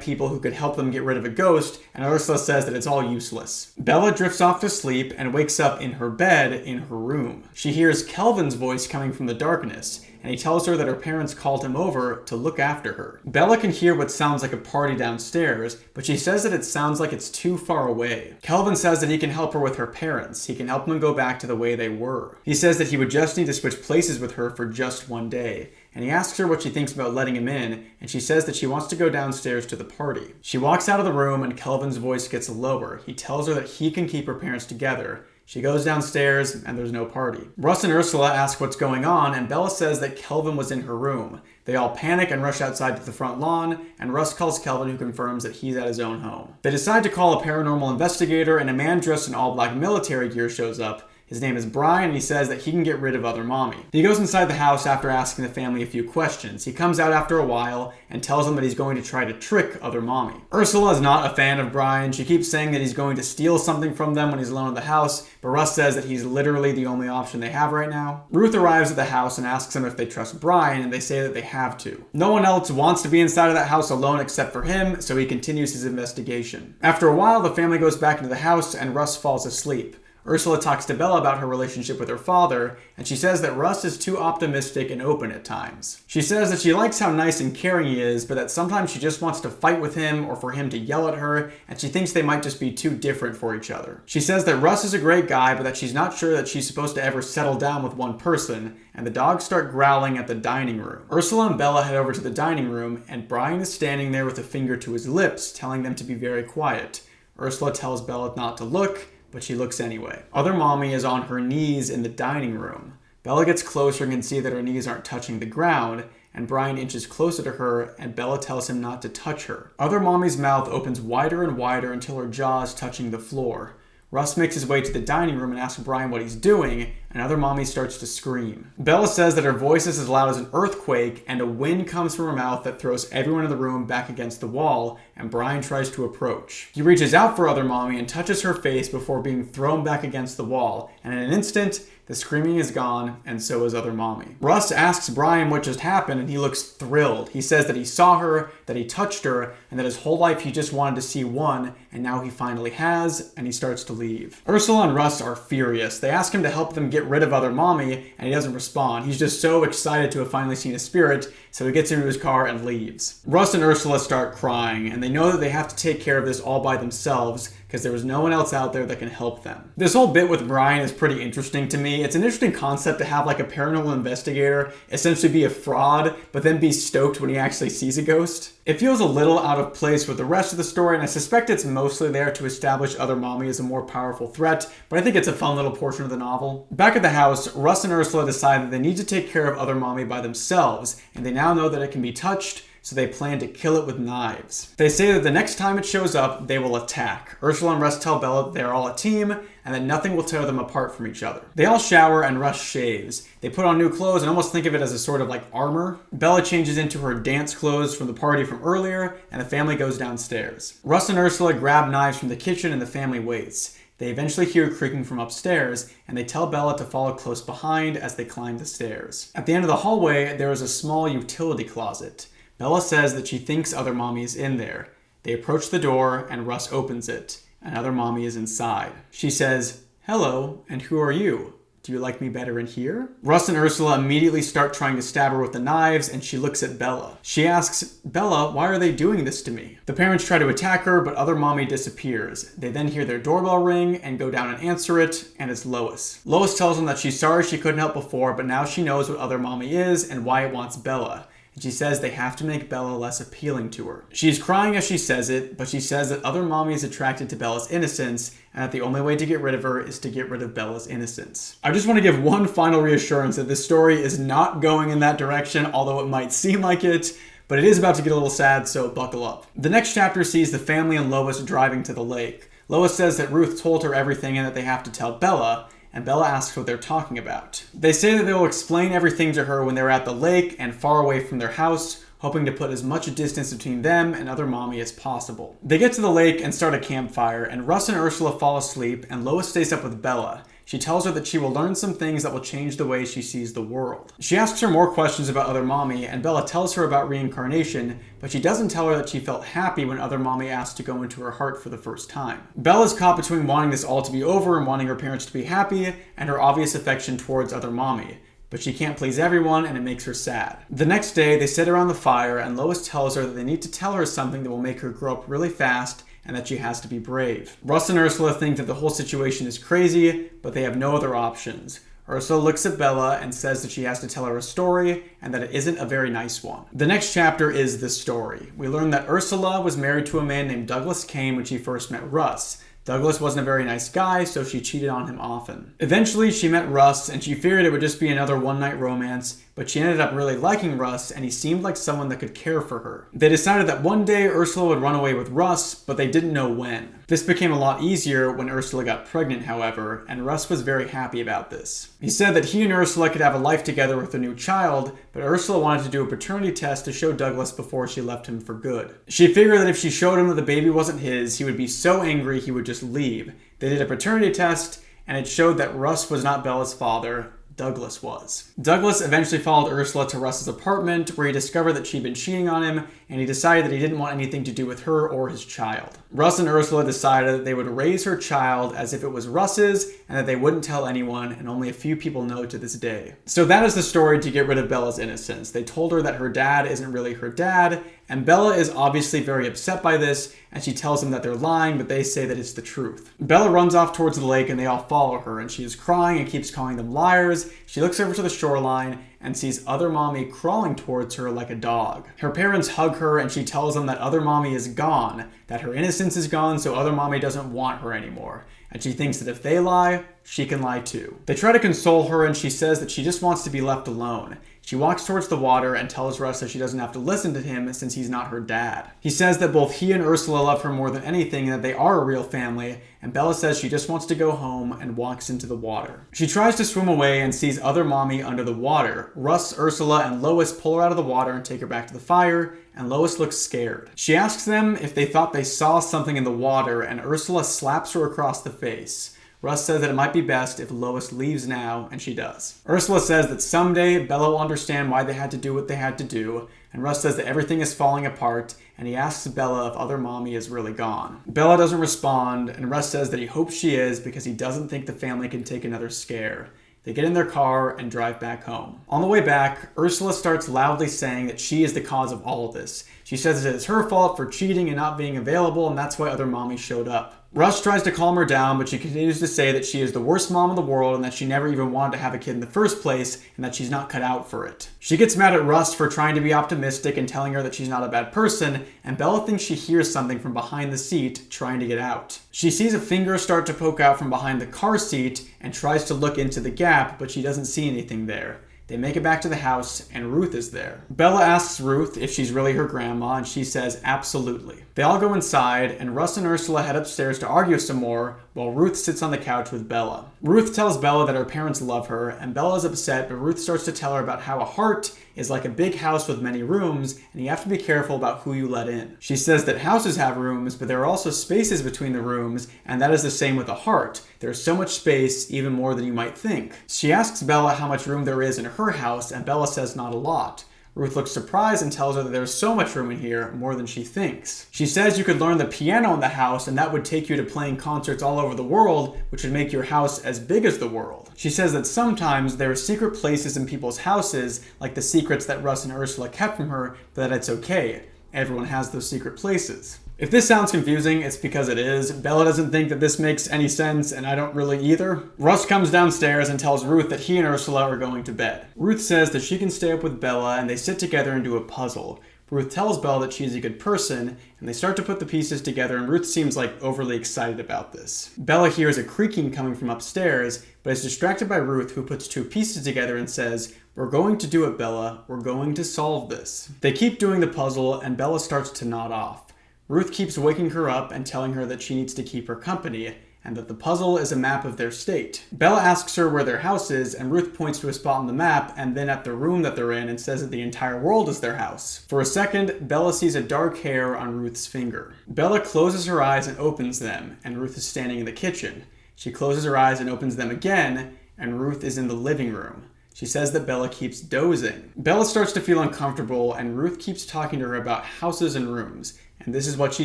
people who could help them get rid of a ghost, and Ursula says that it's all useless. Bella drifts off to sleep and wakes up in her bed in her room. She hears Kelvin's voice coming from the darkness, and he tells her that her parents called him over to look after her. Bella can hear what sounds like a party downstairs, but she says that it sounds like it's too far away. Kelvin says that he can help her with her parents. He can help them go back to the way they were. He says that he would just need to switch places with her for just one day. And he asks her what she thinks about letting him in, and she says that she wants to go downstairs to the party. She walks out of the room, and Kelvin's voice gets lower. He tells her that he can keep her parents together. She goes downstairs, and there's no party. Russ and Ursula ask what's going on, and Bella says that Kelvin was in her room. They all panic and rush outside to the front lawn, and Russ calls Kelvin, who confirms that he's at his own home. They decide to call a paranormal investigator, and a man dressed in all black military gear shows up. His name is Brian, and he says that he can get rid of other mommy. He goes inside the house after asking the family a few questions. He comes out after a while and tells them that he's going to try to trick other mommy. Ursula is not a fan of Brian. She keeps saying that he's going to steal something from them when he's alone in the house, but Russ says that he's literally the only option they have right now. Ruth arrives at the house and asks them if they trust Brian, and they say that they have to. No one else wants to be inside of that house alone except for him, so he continues his investigation. After a while, the family goes back into the house and Russ falls asleep. Ursula talks to Bella about her relationship with her father, and she says that Russ is too optimistic and open at times. She says that she likes how nice and caring he is, but that sometimes she just wants to fight with him or for him to yell at her, and she thinks they might just be too different for each other. She says that Russ is a great guy, but that she's not sure that she's supposed to ever settle down with one person, and the dogs start growling at the dining room. Ursula and Bella head over to the dining room, and Brian is standing there with a finger to his lips, telling them to be very quiet. Ursula tells Bella not to look, but she looks anyway. Other mommy is on her knees in the dining room. Bella gets closer and can see that her knees aren't touching the ground, and Brian inches closer to her, and Bella tells him not to touch her. Other mommy's mouth opens wider and wider until her jaw is touching the floor. Russ makes his way to the dining room and asks Brian what he's doing, and other mommy starts to scream. Bella says that her voice is as loud as an earthquake, and a wind comes from her mouth that throws everyone in the room back against the wall, and Brian tries to approach. He reaches out for other mommy and touches her face before being thrown back against the wall, and in an instant, the screaming is gone, and so is other mommy. Russ asks Brian what just happened, and he looks thrilled. He says that he saw her, that he touched her, and that his whole life he just wanted to see one, and now he finally has, and he starts to leave. Ursula and Russ are furious. They ask him to help them get rid of other mommy, and he doesn't respond. He's just so excited to have finally seen a spirit, so he gets into his car and leaves. Russ and Ursula start crying, and they know that they have to take care of this all by themselves, because there was no one else out there that can help them. This whole bit with Brian is pretty interesting to me. It's an interesting concept to have like a paranormal investigator essentially be a fraud, but then be stoked when he actually sees a ghost. It feels a little out of place with the rest of the story, and I suspect it's mostly there to establish other mommy as a more powerful threat, but I think it's a fun little portion of the novel. Back at the house, Russ and Ursula decide that they need to take care of other mommy by themselves, and they now know that it can be touched, so they plan to kill it with knives. They say that the next time it shows up, they will attack. Ursula and Russ tell Bella that they are all a team, and that nothing will tear them apart from each other. They all shower, and Russ shaves. They put on new clothes and almost think of it as a sort of like armor. Bella changes into her dance clothes from the party from earlier, and the family goes downstairs. Russ and Ursula grab knives from the kitchen, and the family waits. They eventually hear creaking from upstairs, and they tell Bella to follow close behind as they climb the stairs. At the end of the hallway, there is a small utility closet. Bella says that she thinks other mommy is in there. They approach the door, and Russ opens it, and other mommy is inside. She says, "Hello, and who are you? Do you like me better in here?" Russ and Ursula immediately start trying to stab her with the knives, and she looks at Bella. She asks, "Bella, why are they doing this to me?" The parents try to attack her, but other mommy disappears. They then hear their doorbell ring and go down and answer it, and it's Lois. Lois tells them that she's sorry she couldn't help before, but now she knows what other mommy is and why it wants Bella. She says they have to make Bella less appealing to her. She's crying as she says it, but she says that other mommy is attracted to Bella's innocence, and that the only way to get rid of her is to get rid of Bella's innocence. I just want to give one final reassurance that this story is not going in that direction, although it might seem like it, but it is about to get a little sad, so buckle up. The next chapter sees the family and Lois driving to the lake. Lois says that Ruth told her everything and that they have to tell Bella, and Bella asks what they're talking about. They say that they will explain everything to her when they're at the lake and far away from their house, hoping to put as much distance between them and other mommy as possible. They get to the lake and start a campfire, and Russ and Ursula fall asleep, and Lois stays up with Bella. She tells her that she will learn some things that will change the way she sees the world. She asks her more questions about other mommy, and Bella tells her about reincarnation, but she doesn't tell her that she felt happy when other mommy asked to go into her heart for the first time. Bella's caught between wanting this all to be over and wanting her parents to be happy, and her obvious affection towards other mommy. But she can't please everyone, and it makes her sad. The next day, they sit around the fire, and Lois tells her that they need to tell her something that will make her grow up really fast, and that she has to be brave. Russ and Ursula think that the whole situation is crazy, but they have no other options. Ursula looks at Bella and says that she has to tell her a story, and that it isn't a very nice one. The next chapter is the story. We learn that Ursula was married to a man named Douglas Kane when she first met Russ. Douglas wasn't a very nice guy, so she cheated on him often. Eventually, she met Russ, and she figured it would just be another one-night romance, but she ended up really liking Russ, and he seemed like someone that could care for her. They decided that one day Ursula would run away with Russ, but they didn't know when. This became a lot easier when Ursula got pregnant, however, and Russ was very happy about this. He said that he and Ursula could have a life together with a new child, but Ursula wanted to do a paternity test to show Douglas before she left him for good. She figured that if she showed him that the baby wasn't his, he would be so angry he would just leave. They did a paternity test, and it showed that Russ was not Bella's father. Douglas was. Douglas eventually followed Ursula to Russ's apartment, where he discovered that she'd been cheating on him, and he decided that he didn't want anything to do with her or his child. Russ and Ursula decided that they would raise her child as if it was Russ's and that they wouldn't tell anyone, and only a few people know to this day. So that is the story to get rid of Bella's innocence. They told her that her dad isn't really her dad, and Bella is obviously very upset by this, and she tells them that they're lying, but they say that it's the truth. Bella runs off towards the lake and they all follow her, and she is crying and keeps calling them liars. She looks over to the shoreline and sees other mommy crawling towards her like a dog. Her parents hug her and she tells them that other mommy is gone, that her innocence is gone, so other mommy doesn't want her anymore. And she thinks that if they lie, she can lie too. They try to console her and she says that she just wants to be left alone. She walks towards the water and tells Russ that she doesn't have to listen to him since he's not her dad. He says that both he and Ursula love her more than anything and that they are a real family, and Bella says she just wants to go home and walks into the water. She tries to swim away and sees other mommy under the water. Russ, Ursula, and Lois pull her out of the water and take her back to the fire, and Lois looks scared. She asks them if they thought they saw something in the water, and Ursula slaps her across the face. Russ says that it might be best if Lois leaves now, and she does. Ursula says that someday Bella will understand why they had to do what they had to do, and Russ says that everything is falling apart, and he asks Bella if other mommy is really gone. Bella doesn't respond, and Russ says that he hopes she is because he doesn't think the family can take another scare. They get in their car and drive back home. On the way back, Ursula starts loudly saying that she is the cause of all of this. She says that it's her fault for cheating and not being available, and that's why other mommy showed up. Russ tries to calm her down, but she continues to say that she is the worst mom in the world and that she never even wanted to have a kid in the first place and that she's not cut out for it. She gets mad at Russ for trying to be optimistic and telling her that she's not a bad person, and Bella thinks she hears something from behind the seat trying to get out. She sees a finger start to poke out from behind the car seat and tries to look into the gap, but she doesn't see anything there. They make it back to the house, and Ruth is there. Bella asks Ruth if she's really her grandma, and she says absolutely. They all go inside, and Russ and Ursula head upstairs to argue some more, while Ruth sits on the couch with Bella. Ruth tells Bella that her parents love her, and Bella is upset, but Ruth starts to tell her about how a heart is like a big house with many rooms, and you have to be careful about who you let in. She says that houses have rooms, but there are also spaces between the rooms, and that is the same with a heart. There's so much space, even more than you might think. She asks Bella how much room there is in her house, and Bella says not a lot. Ruth looks surprised and tells her that there's so much room in here, more than she thinks. She says you could learn the piano in the house and that would take you to playing concerts all over the world, which would make your house as big as the world. She says that sometimes there are secret places in people's houses, like the secrets that Russ and Ursula kept from her, but that it's okay. Everyone has those secret places. If this sounds confusing, it's because it is. Bella doesn't think that this makes any sense, and I don't really either. Russ comes downstairs and tells Ruth that he and Ursula are going to bed. Ruth says that she can stay up with Bella, and they sit together and do a puzzle. Ruth tells Bella that she's a good person, and they start to put the pieces together, and Ruth seems like overly excited about this. Bella hears a creaking coming from upstairs, but is distracted by Ruth, who puts two pieces together and says, "We're going to do it, Bella. We're going to solve this." They keep doing the puzzle, and Bella starts to nod off. Ruth keeps waking her up and telling her that she needs to keep her company, and that the puzzle is a map of their state. Bella asks her where their house is, and Ruth points to a spot on the map and then at the room that they're in and says that the entire world is their house. For a second, Bella sees a dark hair on Ruth's finger. Bella closes her eyes and opens them, and Ruth is standing in the kitchen. She closes her eyes and opens them again, and Ruth is in the living room. She says that Bella keeps dozing. Bella starts to feel uncomfortable, and Ruth keeps talking to her about houses and rooms. And this is what she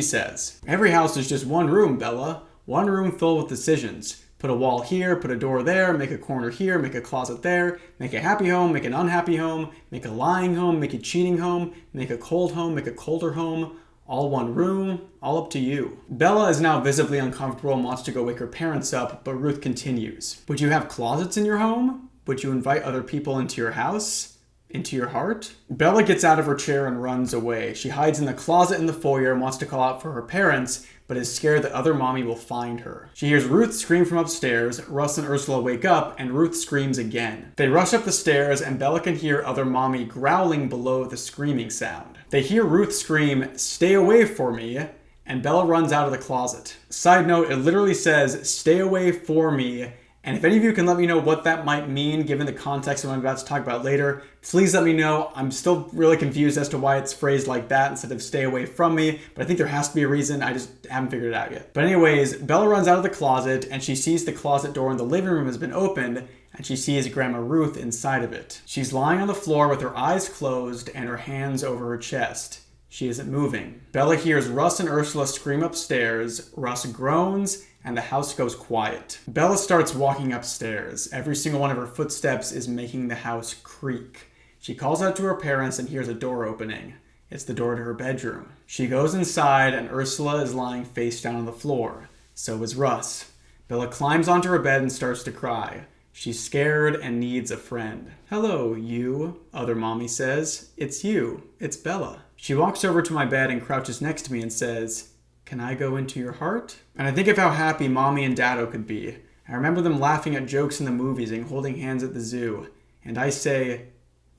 says. "Every house is just one room, Bella. One room filled with decisions. Put a wall here, put a door there, make a corner here, make a closet there, make a happy home, make an unhappy home, make a lying home, make a cheating home, make a cold home, make a colder home. All one room, all up to you." Bella is now visibly uncomfortable and wants to go wake her parents up, but Ruth continues. "Would you have closets in your home? Would you invite other people into your house? Into your heart?" Bella gets out of her chair and runs away. She hides in the closet in the foyer and wants to call out for her parents, but is scared that other mommy will find her. She hears Ruth scream from upstairs. Russ and Ursula wake up, and Ruth screams again. They rush up the stairs, and Bella can hear other mommy growling below the screaming sound. They hear Ruth scream, "Stay away for me," and Bella runs out of the closet. Side note, it literally says, "Stay away for me," and if any of you can let me know what that might mean, given the context of what I'm about to talk about later, please let me know. I'm still really confused as to why it's phrased like that instead of "stay away from me," but I think there has to be a reason. I just haven't figured it out yet. But anyways, Bella runs out of the closet, and she sees the closet door in the living room has been opened, and she sees Grandma Ruth inside of it. She's lying on the floor with her eyes closed and her hands over her chest. She isn't moving. Bella hears Russ and Ursula scream upstairs, Russ groans, and the house goes quiet. Bella starts walking upstairs. Every single one of her footsteps is making the house creak. She calls out to her parents and hears a door opening. It's the door to her bedroom. She goes inside and Ursula is lying face down on the floor. So is Russ. Bella climbs onto her bed and starts to cry. She's scared and needs a friend. "Hello, you," other mommy says. "It's you. It's Bella." She walks over to my bed and crouches next to me and says, "Can I go into your heart?" And I think of how happy Mommy and Daddo could be. I remember them laughing at jokes in the movies and holding hands at the zoo. And I say,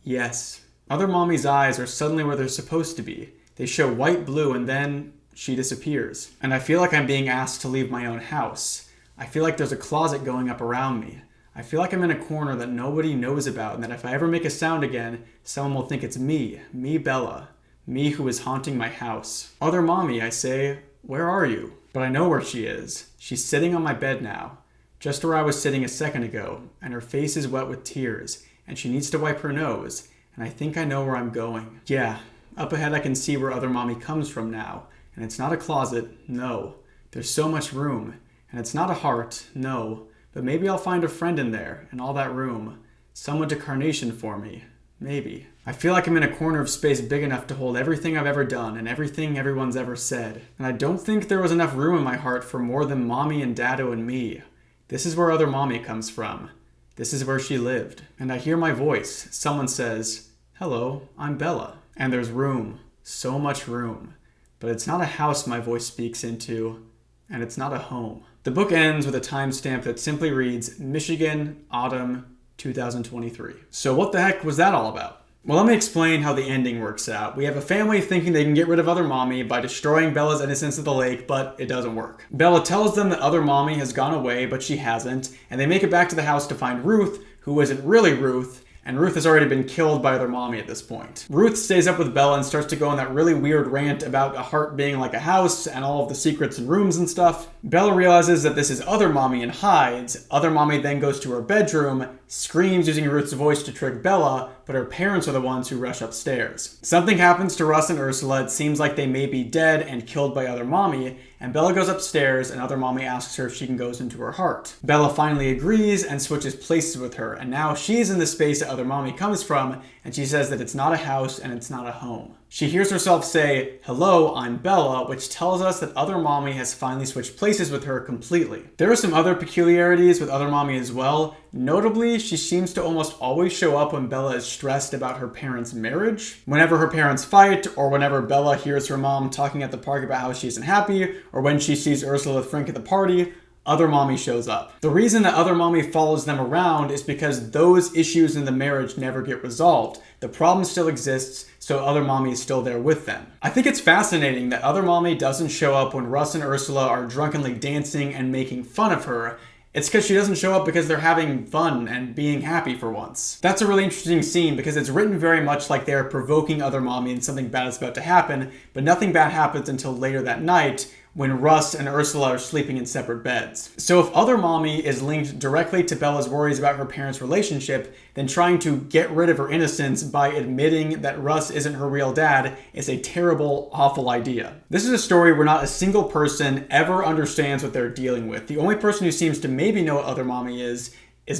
yes. Other Mommy's eyes are suddenly where they're supposed to be. They show white blue and then she disappears. And I feel like I'm being asked to leave my own house. I feel like there's a closet going up around me. I feel like I'm in a corner that nobody knows about and that if I ever make a sound again, someone will think it's me Bella, me who is haunting my house. Other Mommy, I say, where are you? But I know where she is. She's sitting on my bed now, just where I was sitting a second ago, and her face is wet with tears, and she needs to wipe her nose, and I think I know where I'm going. Yeah, up ahead I can see where Other Mommy comes from now, and it's not a closet, no. There's so much room, and it's not a heart, no. But maybe I'll find a friend in there, in all that room. Someone to carnation for me. Maybe. I feel like I'm in a corner of space big enough to hold everything I've ever done and everything everyone's ever said. And I don't think there was enough room in my heart for more than Mommy and Daddo and me. This is where Other Mommy comes from. This is where she lived. And I hear my voice. Someone says, "Hello, I'm Bella." And there's room. So much room. But it's not a house my voice speaks into. And it's not a home. The book ends with a timestamp that simply reads, Michigan, Autumn, 2023. So what the heck was that all about? Well, let me explain how the ending works out. We have a family thinking they can get rid of Other Mommy by destroying Bella's innocence at the lake, but it doesn't work. Bella tells them that Other Mommy has gone away, but she hasn't, and they make it back to the house to find Ruth, who isn't really Ruth, and Ruth has already been killed by Other Mommy at this point. Ruth stays up with Bella and starts to go on that really weird rant about a heart being like a house and all of the secrets and rooms and stuff. Bella realizes that this is Other Mommy and hides. Other Mommy then goes to her bedroom, screams using Ruth's voice to trick Bella, but her parents are the ones who rush upstairs. Something happens to Russ and Ursula. It seems like they may be dead and killed by Other Mommy, and Bella goes upstairs and Other Mommy asks her if she can go into her heart. Bella finally agrees and switches places with her, and now she's in the space that Other Mommy comes from, and she says that it's not a house and it's not a home. She hears herself say, "Hello, I'm Bella," which tells us that Other Mommy has finally switched places with her completely. There are some other peculiarities with Other Mommy as well. Notably, she seems to almost always show up when Bella is stressed about her parents' marriage. Whenever her parents fight, or whenever Bella hears her mom talking at the park about how she isn't happy, or when she sees Ursula with Frank at the party, Other Mommy shows up. The reason that Other Mommy follows them around is because those issues in the marriage never get resolved. The problem still exists, so Other Mommy is still there with them. I think it's fascinating that Other Mommy doesn't show up when Russ and Ursula are drunkenly dancing and making fun of her. It's because she doesn't show up because they're having fun and being happy for once. That's a really interesting scene because it's written very much like they're provoking Other Mommy and something bad is about to happen, but nothing bad happens until later that night when Russ and Ursula are sleeping in separate beds. So if Other Mommy is linked directly to Bella's worries about her parents' relationship, then trying to get rid of her innocence by admitting that Russ isn't her real dad is a terrible, awful idea. This is a story where not a single person ever understands what they're dealing with. The only person who seems to maybe know what Other Mommy is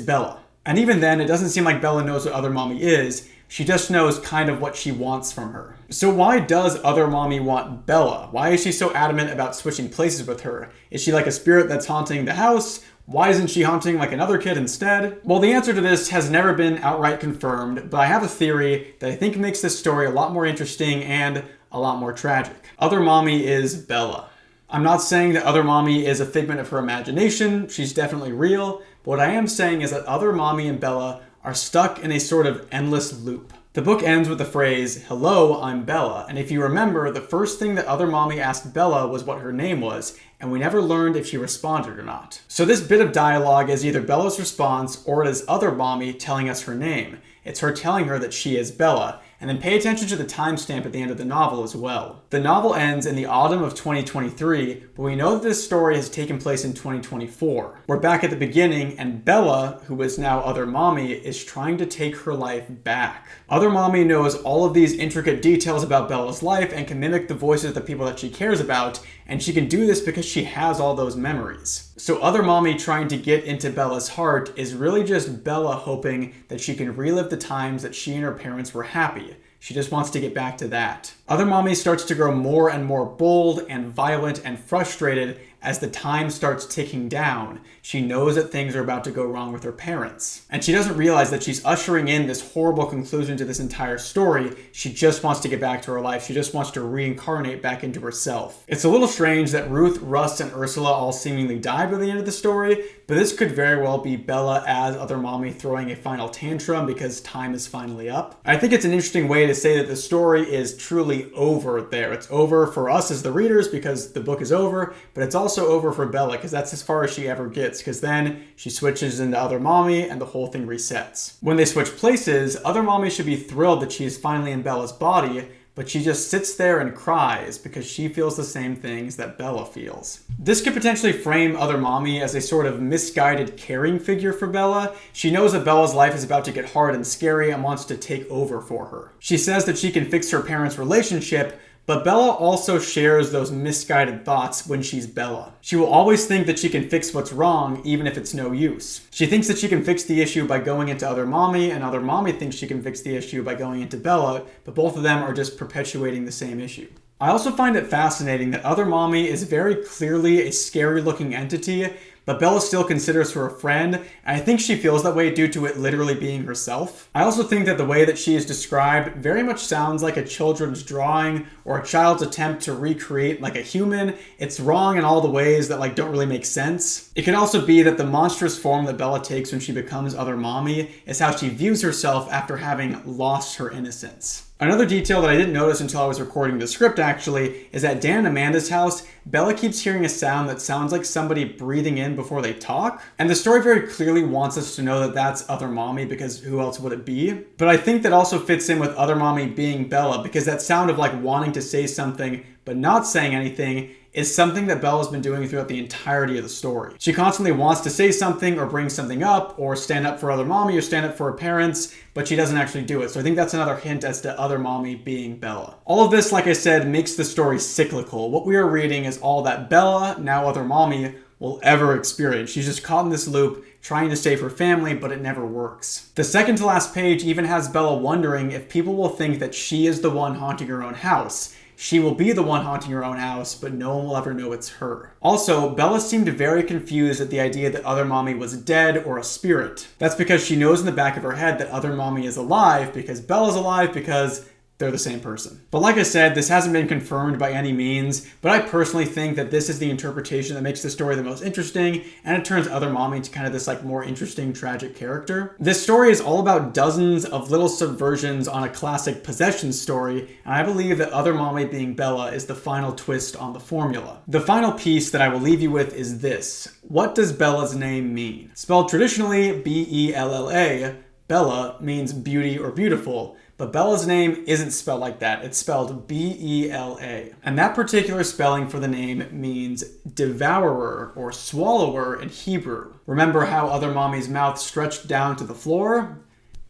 Bella. And even then, it doesn't seem like Bella knows what Other Mommy is. She just knows kind of what she wants from her. So why does Other Mommy want Bella? Why is she so adamant about switching places with her? Is she like a spirit that's haunting the house? Why isn't she haunting like another kid instead? Well, the answer to this has never been outright confirmed, but I have a theory that I think makes this story a lot more interesting and a lot more tragic. Other Mommy is Bella. I'm not saying that Other Mommy is a figment of her imagination. She's definitely real. But what I am saying is that Other Mommy and Bella are stuck in a sort of endless loop. The book ends with the phrase, "Hello, I'm Bella," and if you remember, the first thing that Other Mommy asked Bella was what her name was, and we never learned if she responded or not. So this bit of dialogue is either Bella's response or it is Other Mommy telling us her name. It's her telling her that she is Bella, and then pay attention to the timestamp at the end of the novel as well. The novel ends in the autumn of 2023, but we know that this story has taken place in 2024. We're back at the beginning, and Bella, who is now Other Mommy, is trying to take her life back. Other Mommy knows all of these intricate details about Bella's life and can mimic the voices of the people that she cares about, and she can do this because she has all those memories. So Other Mommy trying to get into Bella's heart is really just Bella hoping that she can relive the times that she and her parents were happy. She just wants to get back to that. Other Mommy starts to grow more and more bold and violent and frustrated as the time starts ticking down. She knows that things are about to go wrong with her parents. And she doesn't realize that she's ushering in this horrible conclusion to this entire story. She just wants to get back to her life. She just wants to reincarnate back into herself. It's a little strange that Ruth, Russ, and Ursula all seemingly died by the end of the story, but this could very well be Bella as Other Mommy throwing a final tantrum because time is finally up. I think it's an interesting way to say that the story is truly over there. It's over for us as the readers because the book is over, but it's also over for Bella because that's as far as she ever gets, because then she switches into Other Mommy and the whole thing resets. When they switch places, Other Mommy should be thrilled that she is finally in Bella's body, but she just sits there and cries because she feels the same things that Bella feels. This could potentially frame Other Mommy as a sort of misguided caring figure for Bella. She knows that Bella's life is about to get hard and scary and wants to take over for her. She says that she can fix her parents' relationship, but Bella also shares those misguided thoughts when she's Bella. She will always think that she can fix what's wrong, even if it's no use. She thinks that she can fix the issue by going into Other Mommy, and Other Mommy thinks she can fix the issue by going into Bella, but both of them are just perpetuating the same issue. I also find it fascinating that Other Mommy is very clearly a scary-looking entity, but Bella still considers her a friend, and I think she feels that way due to it literally being herself. I also think that the way that she is described very much sounds like a children's drawing or a child's attempt to recreate like a human. It's wrong in all the ways that don't really make sense. It can also be that the monstrous form that Bella takes when she becomes Other Mommy is how she views herself after having lost her innocence. Another detail that I didn't notice until I was recording the script actually is that Dan and Amanda's house, Bella keeps hearing a sound that sounds like somebody breathing in before they talk. And the story very clearly wants us to know that that's Other Mommy because who else would it be? But I think that also fits in with Other Mommy being Bella because that sound of wanting to say something but not saying anything is something that Bella's been doing throughout the entirety of the story. She constantly wants to say something or bring something up or stand up for Other Mommy or stand up for her parents, but she doesn't actually do it. So I think that's another hint as to Other Mommy being Bella. All of this, like I said, makes the story cyclical. What we are reading is all that Bella, now Other Mommy, will ever experience. She's just caught in this loop, trying to save her family, but it never works. The second to last page even has Bella wondering if people will think that she is the one haunting her own house. She will be the one haunting her own house, but no one will ever know it's her. Also, Bella seemed very confused at the idea that Other Mommy was dead or a spirit. That's because she knows in the back of her head that Other Mommy is alive because Bella's alive because they're the same person. But like I said, this hasn't been confirmed by any means, but I personally think that this is the interpretation that makes the story the most interesting, and it turns Other Mommy into kind of this more interesting, tragic character. This story is all about dozens of little subversions on a classic possession story, and I believe that Other Mommy being Bella is the final twist on the formula. The final piece that I will leave you with is this. What does Bella's name mean? Spelled traditionally B-E-L-L-A, Bella means beauty or beautiful. But Bella's name isn't spelled like that. It's spelled B-E-L-A. And that particular spelling for the name means devourer or swallower in Hebrew. Remember how Other Mommy's mouth stretched down to the floor?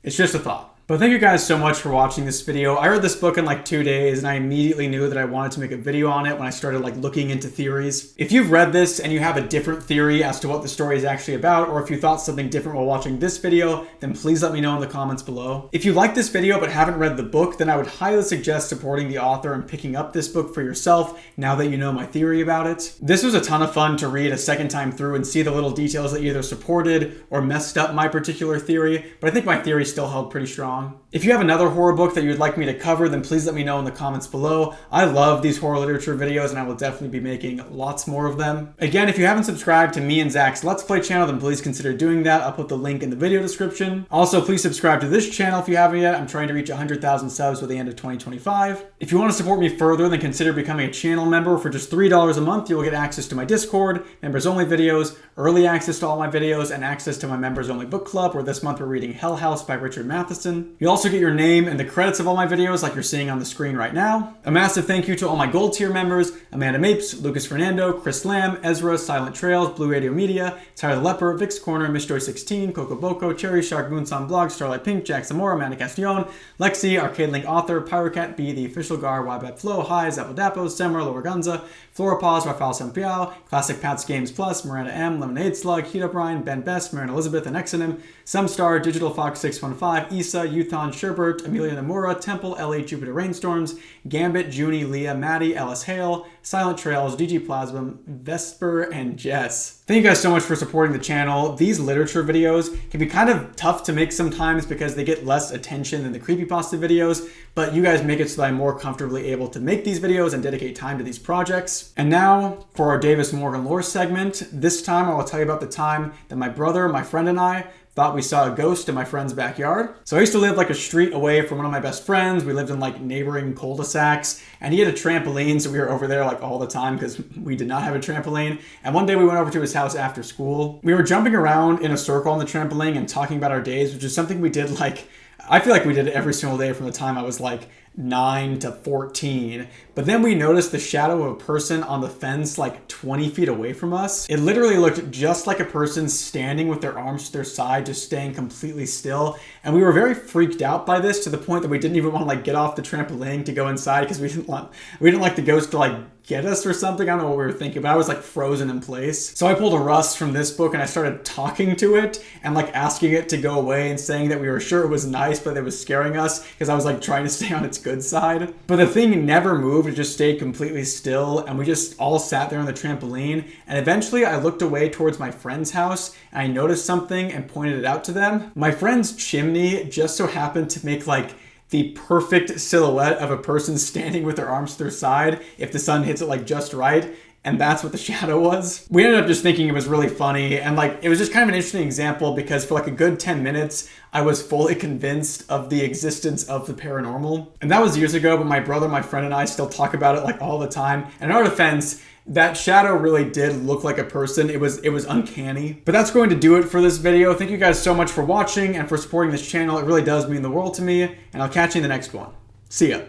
It's just a thought. But thank you guys so much for watching this video. I read this book in 2 days and I immediately knew that I wanted to make a video on it when I started looking into theories. If you've read this and you have a different theory as to what the story is actually about, or if you thought something different while watching this video, then please let me know in the comments below. If you like this video but haven't read the book, then I would highly suggest supporting the author and picking up this book for yourself now that you know my theory about it. This was a ton of fun to read a second time through and see the little details that either supported or messed up my particular theory, but I think my theory still held pretty strong. If you have another horror book that you would like me to cover, then please let me know in the comments below. I love these horror literature videos and I will definitely be making lots more of them. Again, if you haven't subscribed to me and Zach's Let's Play channel, then please consider doing that. I'll put the link in the video description. Also, please subscribe to this channel if you haven't yet. I'm trying to reach 100,000 subs by the end of 2025. If you want to support me further, then consider becoming a channel member. For just $3 a month, you will get access to my Discord, members-only videos, early access to all my videos, and access to my members-only book club, where this month we're reading Hell House by Richard Matheson. listen. You'll also get your name and the credits of all my videos like you're seeing on the screen right now. A massive thank you to all my gold tier members: Amanda Mapes, Lucas Fernando, Chris Lamb, Ezra, Silent Trails, Blue Radio Media, Tyler the Leper, Vix Corner, Miss Joy 16, Coco Boko, Cherry Shark, Moonsan Blog, Starlight Pink, Jack Zamora, Amanda Castillon, Lexi, Arcade Link Author, Pyrocat B, The Official Gar, Wybet Flow, Hi, Zappo Dapo, Semmer, Lowergunza, Floropause, Rafael Sampiao, Classic Pats Games Plus, Miranda M, Lemonade Slug, Heat Up Ryan, Ben Best, Marin Elizabeth, and Exonym, Sumstar, Digital Fox 615, Issa, Yuthon, Sherbert, Amelia Namura, Temple, Ellie, Jupiter Rainstorms, Gambit, Junie, Leah, Maddie, Ellis Hale, Silent Trails, DG Plasma, Vesper, and Jess. Thank you guys so much for supporting the channel. These literature videos can be kind of tough to make sometimes because they get less attention than the creepypasta videos, but you guys make it so that I'm more comfortably able to make these videos and dedicate time to these projects. And now for our Davis Morgan lore segment. This time I will tell you about the time that my brother, my friend, and I thought we saw a ghost in my friend's backyard. So I used to live like a street away from one of my best friends. We lived in like neighboring cul-de-sacs, and he had a trampoline, so we were over there like all the time because we did not have a trampoline. And one day we went over to his house after school. We were jumping around in a circle on the trampoline and talking about our days, which is something we did like, I feel like we did it every single day from the time I was like 9 to 14. But then we noticed the shadow of a person on the fence like 20 feet away from us. It literally looked just like a person standing with their arms to their side, just staying completely still. And we were very freaked out by this to the point that we didn't even want to like get off the trampoline to go inside because we didn't like the ghost to like get us or something. I don't know what we were thinking, but I was like frozen in place. So I pulled a Russ from this book and I started talking to it and like asking it to go away and saying that we were sure it was nice, but it was scaring us because I was like trying to stay on its good side. But the thing never moved. It just stayed completely still. And we just all sat there on the trampoline. And eventually I looked away towards my friend's house and I noticed something and pointed it out to them. My friend's chimney just so happened to make like the perfect silhouette of a person standing with their arms to their side if the sun hits it like just right. And that's what the shadow was. We ended up just thinking it was really funny. And like, it was just kind of an interesting example because for like a good 10 minutes, I was fully convinced of the existence of the paranormal. And that was years ago, but my brother, my friend, and I still talk about it like all the time. And in our defense, that shadow really did look like a person. It was uncanny. But that's going to do it for this video. Thank you guys so much for watching and for supporting this channel. It really does mean the world to me. And I'll catch you in the next one. See ya.